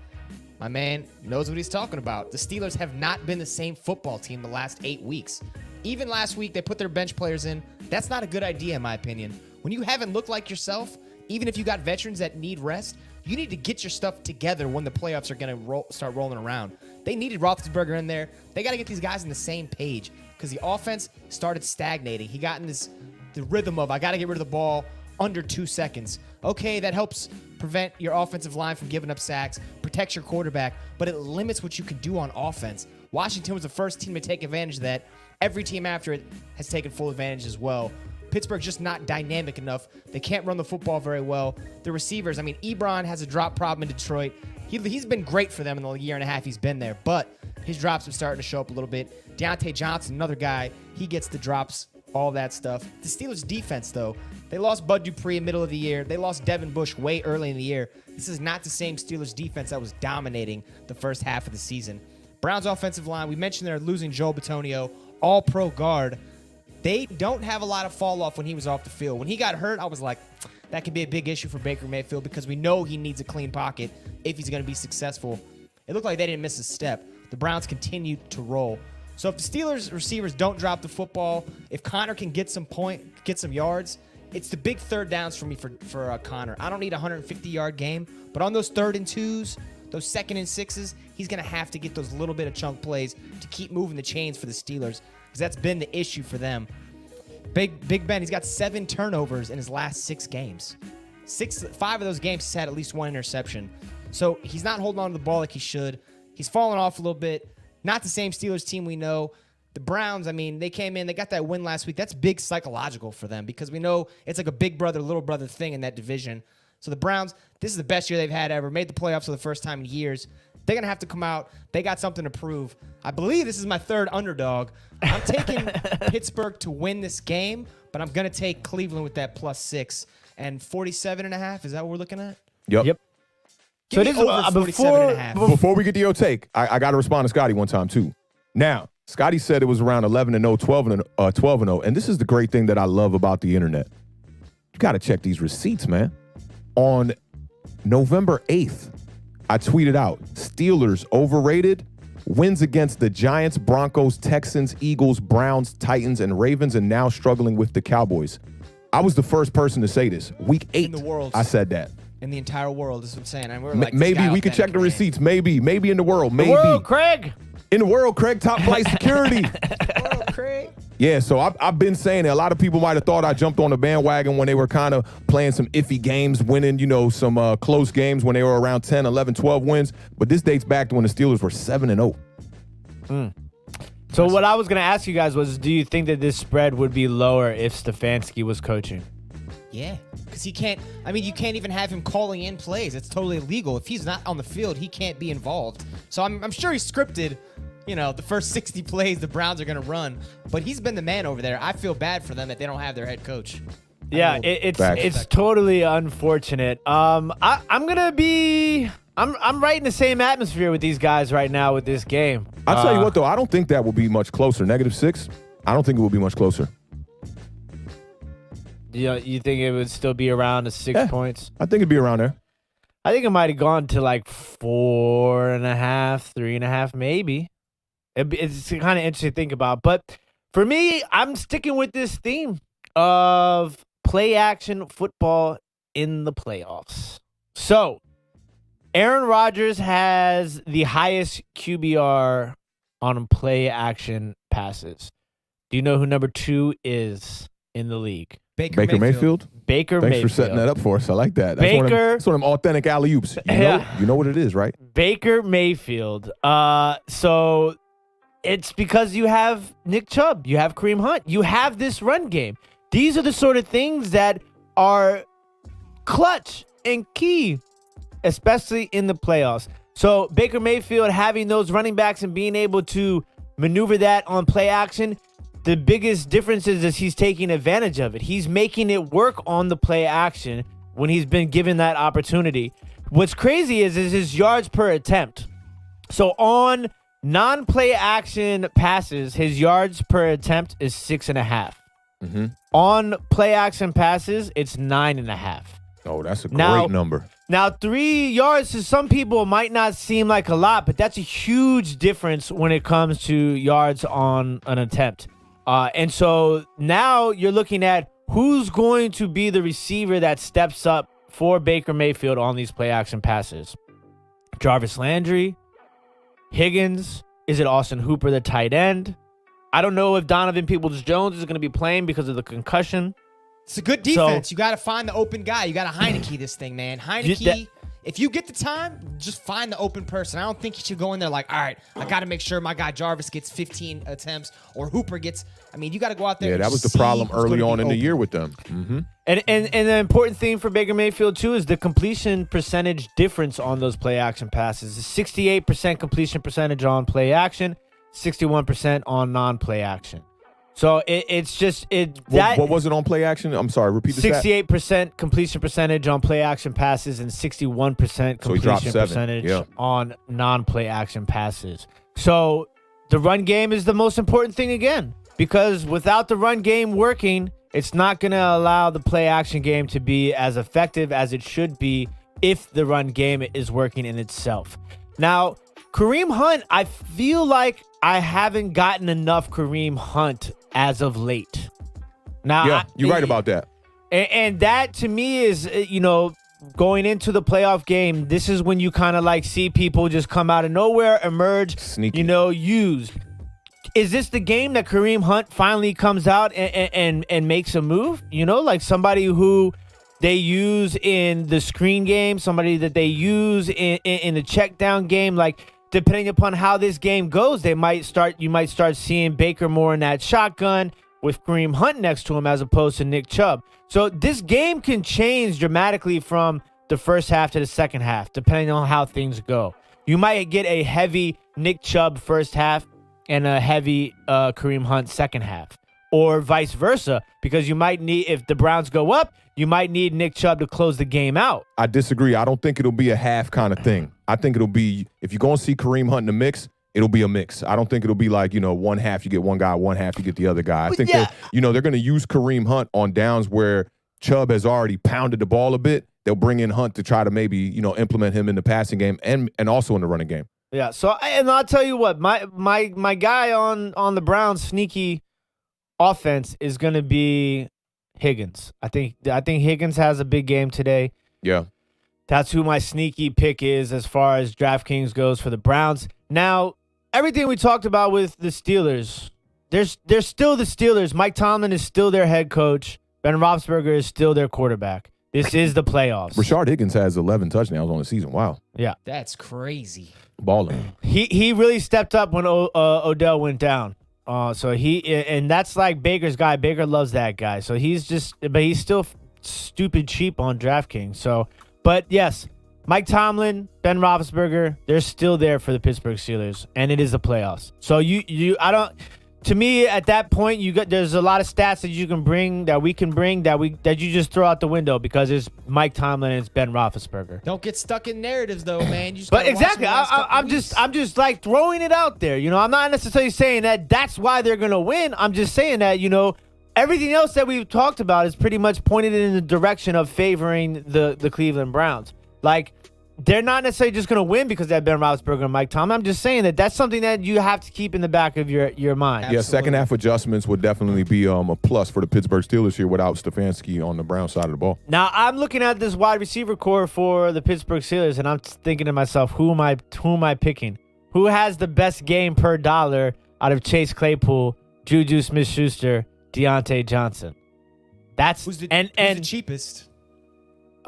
My man knows what he's talking about. The Steelers have not been the same football team the last 8 weeks. Even last week, they put their bench players in. That's not a good idea, in my opinion. When you haven't looked like yourself, even if you got veterans that need rest, you need to get your stuff together when the playoffs are going to start rolling around. They needed Roethlisberger in there. They got to get these guys on the same page because the offense started stagnating. He got in the rhythm of, I got to get rid of the ball under 2 seconds. Okay, that helps prevent your offensive line from giving up sacks, protects your quarterback, but it limits what you can do on offense. Washington was the first team to take advantage of that. Every team after it has taken full advantage as well. Pittsburgh's just not dynamic enough. They can't run the football very well. The receivers, I mean, Ebron has a drop problem in Detroit. He's been great for them in the year and a half he's been there, but his drops are starting to show up a little bit. Dante Johnson, another guy, he gets the drops, all that stuff. The Steelers' defense, though, they lost Bud Dupree in the middle of the year. They lost Devin Bush way early in the year. This is not the same Steelers defense that was dominating the first half of the season. Browns' offensive line, we mentioned they're losing Joe Bitonio, all-pro guard. They don't have a lot of fall off when he was off the field. When he got hurt, I was like, that could be a big issue for Baker Mayfield because we know he needs a clean pocket if he's going to be successful. It looked like they didn't miss a step. The Browns continued to roll. So if the Steelers receivers don't drop the football, if Connor can get some yards, it's the big third downs for me for Connor. I don't need a 150-yard game, but on those 3rd and 2s, those 2nd and 6s, he's going to have to get those little bit of chunk plays to keep moving the chains for the Steelers because that's been the issue for them. Big Ben, he's got 7 turnovers in his last 6 games. 5 of those games he's had at least 1 interception. So he's not holding on to the ball like he should. He's fallen off a little bit. Not the same Steelers team we know. The Browns, I mean, they came in, they got that win last week. That's big psychological for them because we know it's like a big brother, little brother thing in that division. So the Browns, this is the best year they've had ever. Made the playoffs for the first time in years. They're going to have to come out. They got something to prove. I believe this is my third underdog. I'm taking Pittsburgh to win this game, but I'm going to take Cleveland with that +6. And 47.5, is that what we're looking at? Yep. Give me over 47.5. Before we get to your take, I got to respond to Scotty one time, too. Now, Scotty said it was around 11-0, 12-0, and this is the great thing that I love about the internet. You got to check these receipts, man. On November 8th, I tweeted out, Steelers overrated, wins against the Giants, Broncos, Texans, Eagles, Browns, Titans, and Ravens, and now struggling with the Cowboys. I was the first person to say this. Week 8, in the world. I said that. In the entire world, is what I'm saying. And we're like, maybe we could check the receipts. Maybe in the world. Maybe. The world, Craig. In the world, Craig, top flight security. World, Craig. Yeah, so I've been saying it. A lot of people might have thought I jumped on the bandwagon when they were kind of playing some iffy games, winning, some close games when they were around 10, 11, 12 wins. But this dates back to when the Steelers were 7-0. So what I was going to ask you guys was, do you think that this spread would be lower if Stefanski was coaching? Yeah, because you can't even have him calling in plays. It's totally illegal. If he's not on the field, he can't be involved. So I'm sure he scripted, the first 60 plays the Browns are going to run. But he's been the man over there. I feel bad for them that they don't have their head coach. Yeah, it's totally unfortunate. I'm right in the same atmosphere with these guys right now with this game. I'll tell you what, though. I don't think that will be much closer. -6, I don't think it will be much closer. You think it would still be around the 6 points? I think it'd be around there. I think it might have gone to like 4.5, 3.5, maybe. It's kind of interesting to think about. But for me, I'm sticking with this theme of play action football in the playoffs. So, Aaron Rodgers has the highest QBR on play action passes. Do you know who number 2 is in the league? Baker Mayfield? Baker Thanks Mayfield. for setting that up for us. I like that. That's one of them authentic alley-oops. You know what it is, right? Baker Mayfield. So it's because you have Nick Chubb. You have Kareem Hunt. You have this run game. These are the sort of things that are clutch and key, especially in the playoffs. So Baker Mayfield having those running backs and being able to maneuver that on play action, the biggest difference is he's taking advantage of it. He's making it work on the play action when he's been given that opportunity. What's crazy is his yards per attempt. So on non-play action passes, his yards per attempt is 6.5. Mm-hmm. On play action passes, it's 9.5. Oh, that's a great number. Now, 3 yards to some people might not seem like a lot, but that's a huge difference when it comes to yards on an attempt. And so now you're looking at who's going to be the receiver that steps up for Baker Mayfield on these play action passes. Jarvis Landry, Higgins, is it Austin Hooper, the tight end? I don't know if Donovan Peoples-Jones is going to be playing because of the concussion. It's a good defense. You got to find the open guy. You got to Heineke this thing, man. Heineke, if you get the time, just find the open person. I don't think you should go in there like, all right, I got to make sure my guy Jarvis gets 15 attempts or Hooper gets. I mean, you got to go out there. Yeah, and that was the problem early on in the year with them. Mm-hmm. And the important thing for Baker Mayfield, too, is the completion percentage difference on those play action passes. 68% completion percentage on play action, 61% on non-play action. So it's just what was it on play action? I'm sorry, repeat the stat. 68% completion percentage on play action passes and 61% completion percentage on non-play action passes. So the run game is the most important thing again, because without the run game working, it's not going to allow the play action game to be as effective as it should be if the run game is working in itself. Now, Kareem Hunt, I feel like I haven't gotten enough Kareem Hunt as of late. Now, yeah, you're right about that. And that to me is, going into the playoff game, this is when you kind of like see people just come out of nowhere, emerge, sneaky, used. Is this the game that Kareem Hunt finally comes out and makes a move? Like somebody who they use in the screen game, somebody that they use in the check down game. Like, depending upon how this game goes, you might start seeing Baker more in that shotgun with Kareem Hunt next to him as opposed to Nick Chubb. So this game can change dramatically from the first half to the second half, depending on how things go. You might get a heavy Nick Chubb first half and a heavy Kareem Hunt second half, or vice versa, because you might need, if the Browns go up, you might need Nick Chubb to close the game out. I disagree. I don't think it'll be a half kind of thing. I think it'll be, if you're going to see Kareem Hunt in the mix, it'll be a mix. I don't think it'll be like, one half you get one guy, one half you get the other guy. I think they're going to use Kareem Hunt on downs where Chubb has already pounded the ball a bit. They'll bring in Hunt to try to maybe, implement him in the passing game and also in the running game. Yeah, so and I'll tell you what, my guy on the Browns sneaky offense is going to be Higgins. I think Higgins has a big game today. Yeah. That's who my sneaky pick is as far as DraftKings goes for the Browns. Now, everything we talked about with the Steelers, they're still the Steelers. Mike Tomlin is still their head coach. Ben Roethlisberger is still their quarterback. This is the playoffs. Rashard Higgins has 11 touchdowns on the season. Wow. Yeah. That's crazy. Balling. He really stepped up when Odell went down. And that's like Baker's guy. Baker loves that guy. So he's still stupid cheap on DraftKings. So, but yes, Mike Tomlin, Ben Roethlisberger, they're still there for the Pittsburgh Steelers, and it is the playoffs. So to me, at that point, there's a lot of stats that you can bring, that we can bring, that you just throw out the window because it's Mike Tomlin and it's Ben Roethlisberger. Don't get stuck in narratives, though, man. You just but exactly, I'm just like throwing it out there. I'm not necessarily saying that that's why they're gonna win. I'm just saying that everything else that we've talked about is pretty much pointed in the direction of favoring the Cleveland Browns. Like, they're not necessarily just going to win because they have Ben Roethlisberger and Mike Tomlin. I'm just saying that's something that you have to keep in the back of your mind. Absolutely. Yeah, second half adjustments would definitely be a plus for the Pittsburgh Steelers here without Stefanski on the Brown side of the ball. Now, I'm looking at this wide receiver core for the Pittsburgh Steelers, and I'm thinking to myself, who am I picking? Who has the best game per dollar out of Chase Claypool, Juju Smith-Schuster, Dante Johnson? Who's the cheapest?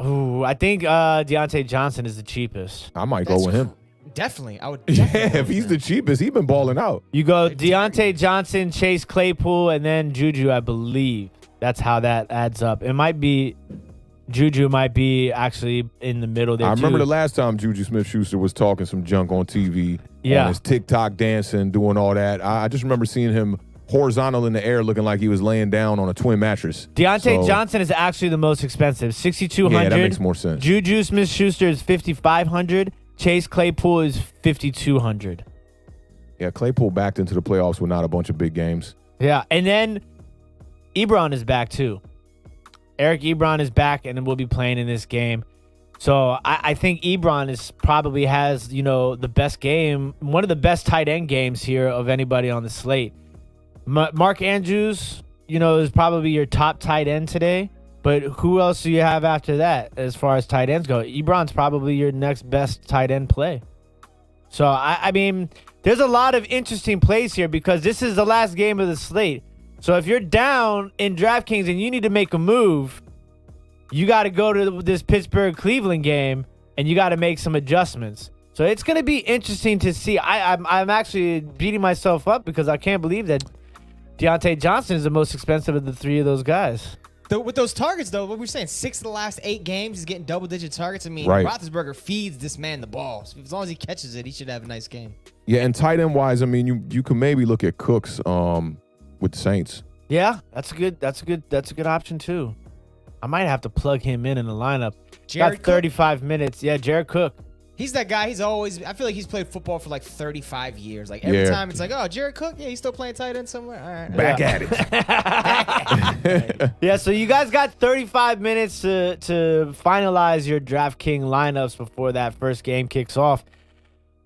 Ooh, I think Dante Johnson is the cheapest. I might go with him. Definitely. I would. Yeah, if he's the cheapest, he's been balling out. You go Dante Johnson, Chase Claypool, and then Juju, I believe. That's how that adds up. Juju might be actually in the middle there, I remember too. the last time Juju Smith-Schuster was talking some junk on TV. Yeah. On his TikTok dancing, doing all that. I just remember seeing him horizontal in the air looking like he was laying down on a twin mattress. Dante Johnson is actually the most expensive, $6,200. Yeah, that makes more sense. Juju Smith-Schuster is $5,500. Chase Claypool is $5,200. Yeah, Claypool backed into the playoffs with not a bunch of big games. Yeah, and then Ebron is back too. Eric Ebron is back and will be playing in this game. So I think Ebron probably has the best game, one of the best tight end games here of anybody on the slate. Mark Andrews, is probably your top tight end today. But who else do you have after that as far as tight ends go? Ebron's probably your next best tight end play. So, I mean, there's a lot of interesting plays here because this is the last game of the slate. So if you're down in DraftKings and you need to make a move, you got to go to this Pittsburgh-Cleveland game and you got to make some adjustments. So it's going to be interesting to see. I'm actually beating myself up because I can't believe that Dante Johnson is the most expensive of the three of those guys. With those targets, though, what we're saying, 6 of the last 8 games, he's getting double-digit targets. I mean, right. Roethlisberger feeds this man the ball. So as long as he catches it, he should have a nice game. Yeah, and tight end-wise, I mean, you can maybe look at Cooks with the Saints. Yeah, that's a good option too. I might have to plug him in the lineup. Got 35 minutes. Yeah, Jared Cook. He's that guy. I feel like he's played football for like 35 years. Like every time it's like, oh, Jared Cook, yeah, he's still playing tight end somewhere. All right. Back at it. Yeah, so you guys got 35 minutes to finalize your DraftKings lineups before that first game kicks off.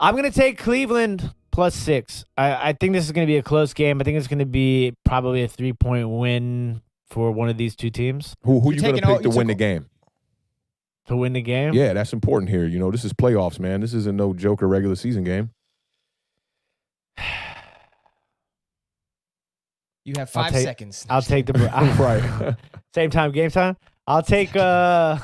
I'm going to take Cleveland +6. I think this is going to be a close game. I think it's going to be probably a 3-point win for one of these two teams. Who you going to pick to win the game? To win the game? Yeah, that's important here. This is playoffs, man. This isn't no joker regular season game. You have 5 seconds. I'll take the right. Same time, game time? I'll take the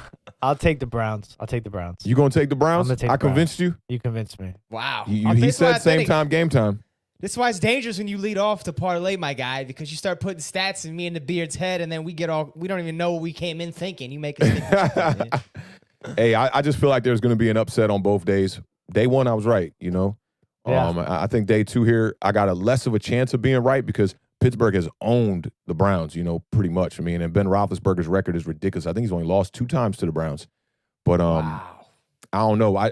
Browns. I'll take the Browns. You gonna take the Browns? I'm gonna take I the Browns. convinced you. You convinced me. Wow. He said same time, game time. This is why it's dangerous when you lead off to parlay, my guy, because you start putting stats in me and the Beard's head, and then we don't even know what we came in thinking. You make us think. Hey, I just feel like there's gonna be an upset on both days. Day one, I was right. Yeah. I think day two here, I got a less of a chance of being right because Pittsburgh has owned the Browns, pretty much. I mean, and Ben Roethlisberger's record is ridiculous. I think he's only lost 2 times to the Browns. But Wow. I don't know.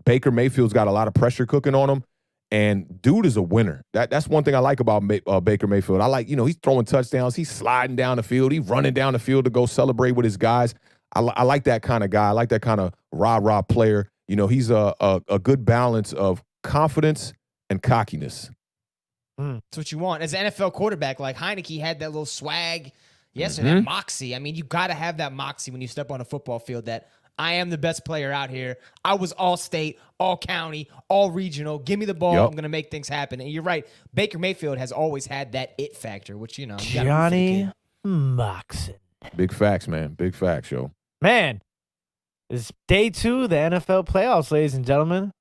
Baker Mayfield's got a lot of pressure cooking on him, and dude is a winner. That's one thing I like about Baker Mayfield. I like, he's throwing touchdowns. He's sliding down the field. He's running down the field to go celebrate with his guys. I like that kind of guy. I like that kind of rah-rah player. He's a good balance of confidence and cockiness. That's what you want. As an NFL quarterback, like Heineke had that little swag yesterday, that moxie. I mean, you got to have that moxie when you step on a football field that I am the best player out here. I was all state, all county, all regional. Give me the ball. Yep. I'm going to make things happen. And you're right. Baker Mayfield has always had that it factor, which, you gotta root for the Johnny kid. Moxon. Big facts, man. Big facts, yo. Man, it's day 2 of the NFL playoffs, ladies and gentlemen.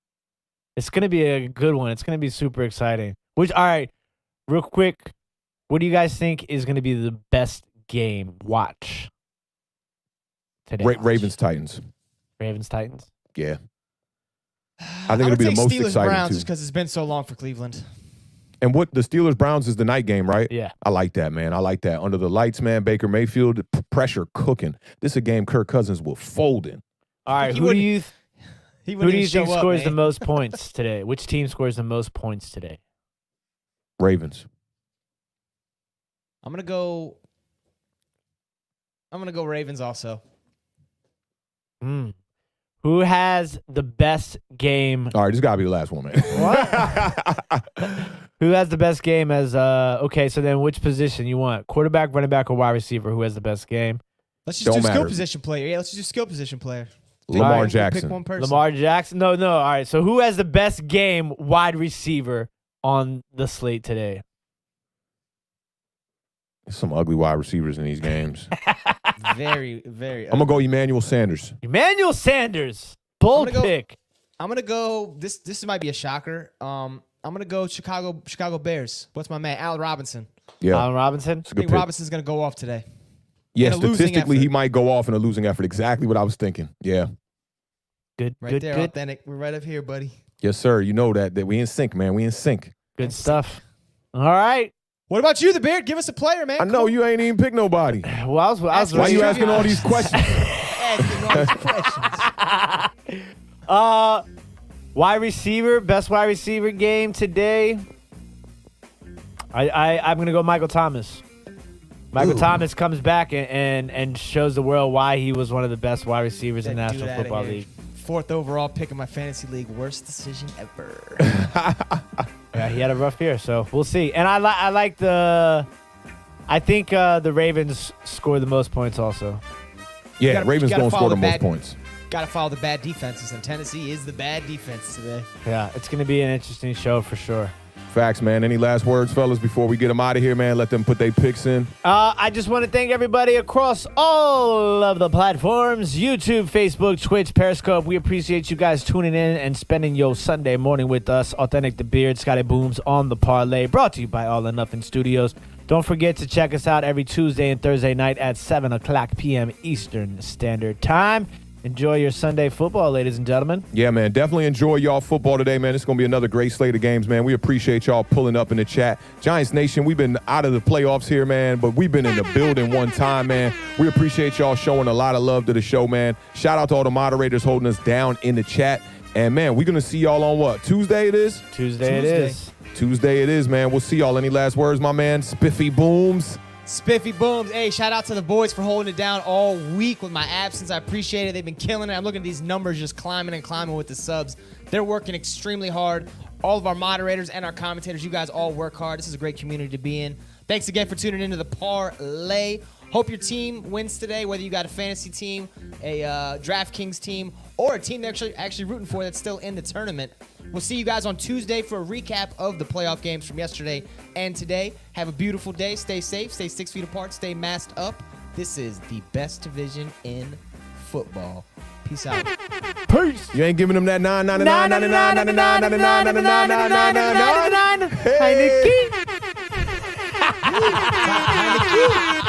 It's going to be a good one. It's going to be super exciting. All right, real quick, what do you guys think is going to be the best game watch today? Ravens-Titans. Ravens-Titans? Yeah. I think it'll be the most Steelers exciting, Browns too. just because it's been so long for Cleveland. And what the Steelers-Browns is the night game, right? Yeah. I like that, man. I like that. Under the lights, man, Baker Mayfield, pressure cooking. This is a game Kirk Cousins will fold in. All right, He who do wouldn't- you He Who wouldn't do you even show think up, scores man. the most points today? Which team scores the most points today? Ravens. I'm gonna go Ravens also. Who has the best game? All right, this got to be the last one, man. What? Who has the best game as okay, so then which position you want? Quarterback, running back, or wide receiver? Who has the best game? Let's just Don't do skill matter. position player. Yeah, let's just do skill position player. Lamar Alright, Jackson. Pick one person. Lamar Jackson? No. All right. So who has the best game wide receiver on the slate today? There's some ugly wide receivers in these games. Very, very. I'm going to go Emmanuel Sanders. Emmanuel Sanders. Bold I'm gonna go- pick. I'm gonna go. This might be a shocker. I'm gonna go Chicago Bears. What's my man? Allen Robinson. Yeah, Allen Robinson. it's a I good think pick. Robinson's gonna go off today. Yeah, in a losing statistically, he effort. might go off in a losing effort. Exactly what I was thinking. Yeah. Good. Right good. there, Good. authentic. We're right up here, buddy. Yes, sir. You know that we in sync, man. We in sync. Good stuff. All right. What about you, the Beard? Give us a player, man. I know you ain't even pick nobody. Well, I was Ask Why ready. you asking all these questions? Asking all these questions. Wide receiver, best wide receiver game today. I'm gonna go Michael Thomas. Michael Ooh. Thomas comes back and shows the world why he was one of the best wide receivers in the That dude National outta Football here. League. 4th overall pick in my fantasy league. Worst decision ever. Yeah, he had a rough year, so we'll see. And I think the Ravens score the most points also. Yeah, gotta- Ravens you gotta don't score follow the the most bad- points. Got to follow the bad defenses, and Tennessee is the bad defense today. Yeah, it's gonna be an interesting show for sure. Facts, man. Any last words, fellas, before we get them out of here, man? Let them put their picks in. I just want to thank everybody across all of the platforms, YouTube, Facebook, Twitch, Periscope. We appreciate you guys tuning in and spending your Sunday morning with us. Authentic The Beard, Scotty Booms on the Parlay, brought to you by All or Nothing Studios. Don't forget to check us out every Tuesday and Thursday night at 7 o'clock p.m. Eastern Standard Time. Enjoy your Sunday football, ladies and gentlemen. Yeah, man. Definitely enjoy y'all football today, man. It's going to be another great slate of games, man. We appreciate y'all pulling up in the chat. Giants Nation, we've been out of the playoffs here, man, but we've been in the building one time, man. We appreciate y'all showing a lot of love to the show, man. Shout out to all the moderators holding us down in the chat. And, man, we're going to see y'all on what? Tuesday it is? Tuesday it is. Tuesday it is, man. We'll see y'all. Any last words, my man? Spiffy Booms. Spiffy Booms. Hey, shout out to the boys for holding it down all week with my absence. I appreciate it. They've been killing it. I'm looking at these numbers just climbing and climbing with the subs. They're working extremely hard. All of our moderators and our commentators, you guys all work hard. This is a great community to be in. Thanks again for tuning into the Parlay. Hope your team wins today, whether you got a fantasy team, a DraftKings team, or a team they're actually rooting for that's still in the tournament. We'll see you guys on Tuesday for a recap of the playoff games from yesterday and today. Have a beautiful day. Stay safe. Stay 6 feet apart. Stay masked up. This is the best division in football. Peace out. Peace. You ain't giving them that 9.99. Heineke. Heineke.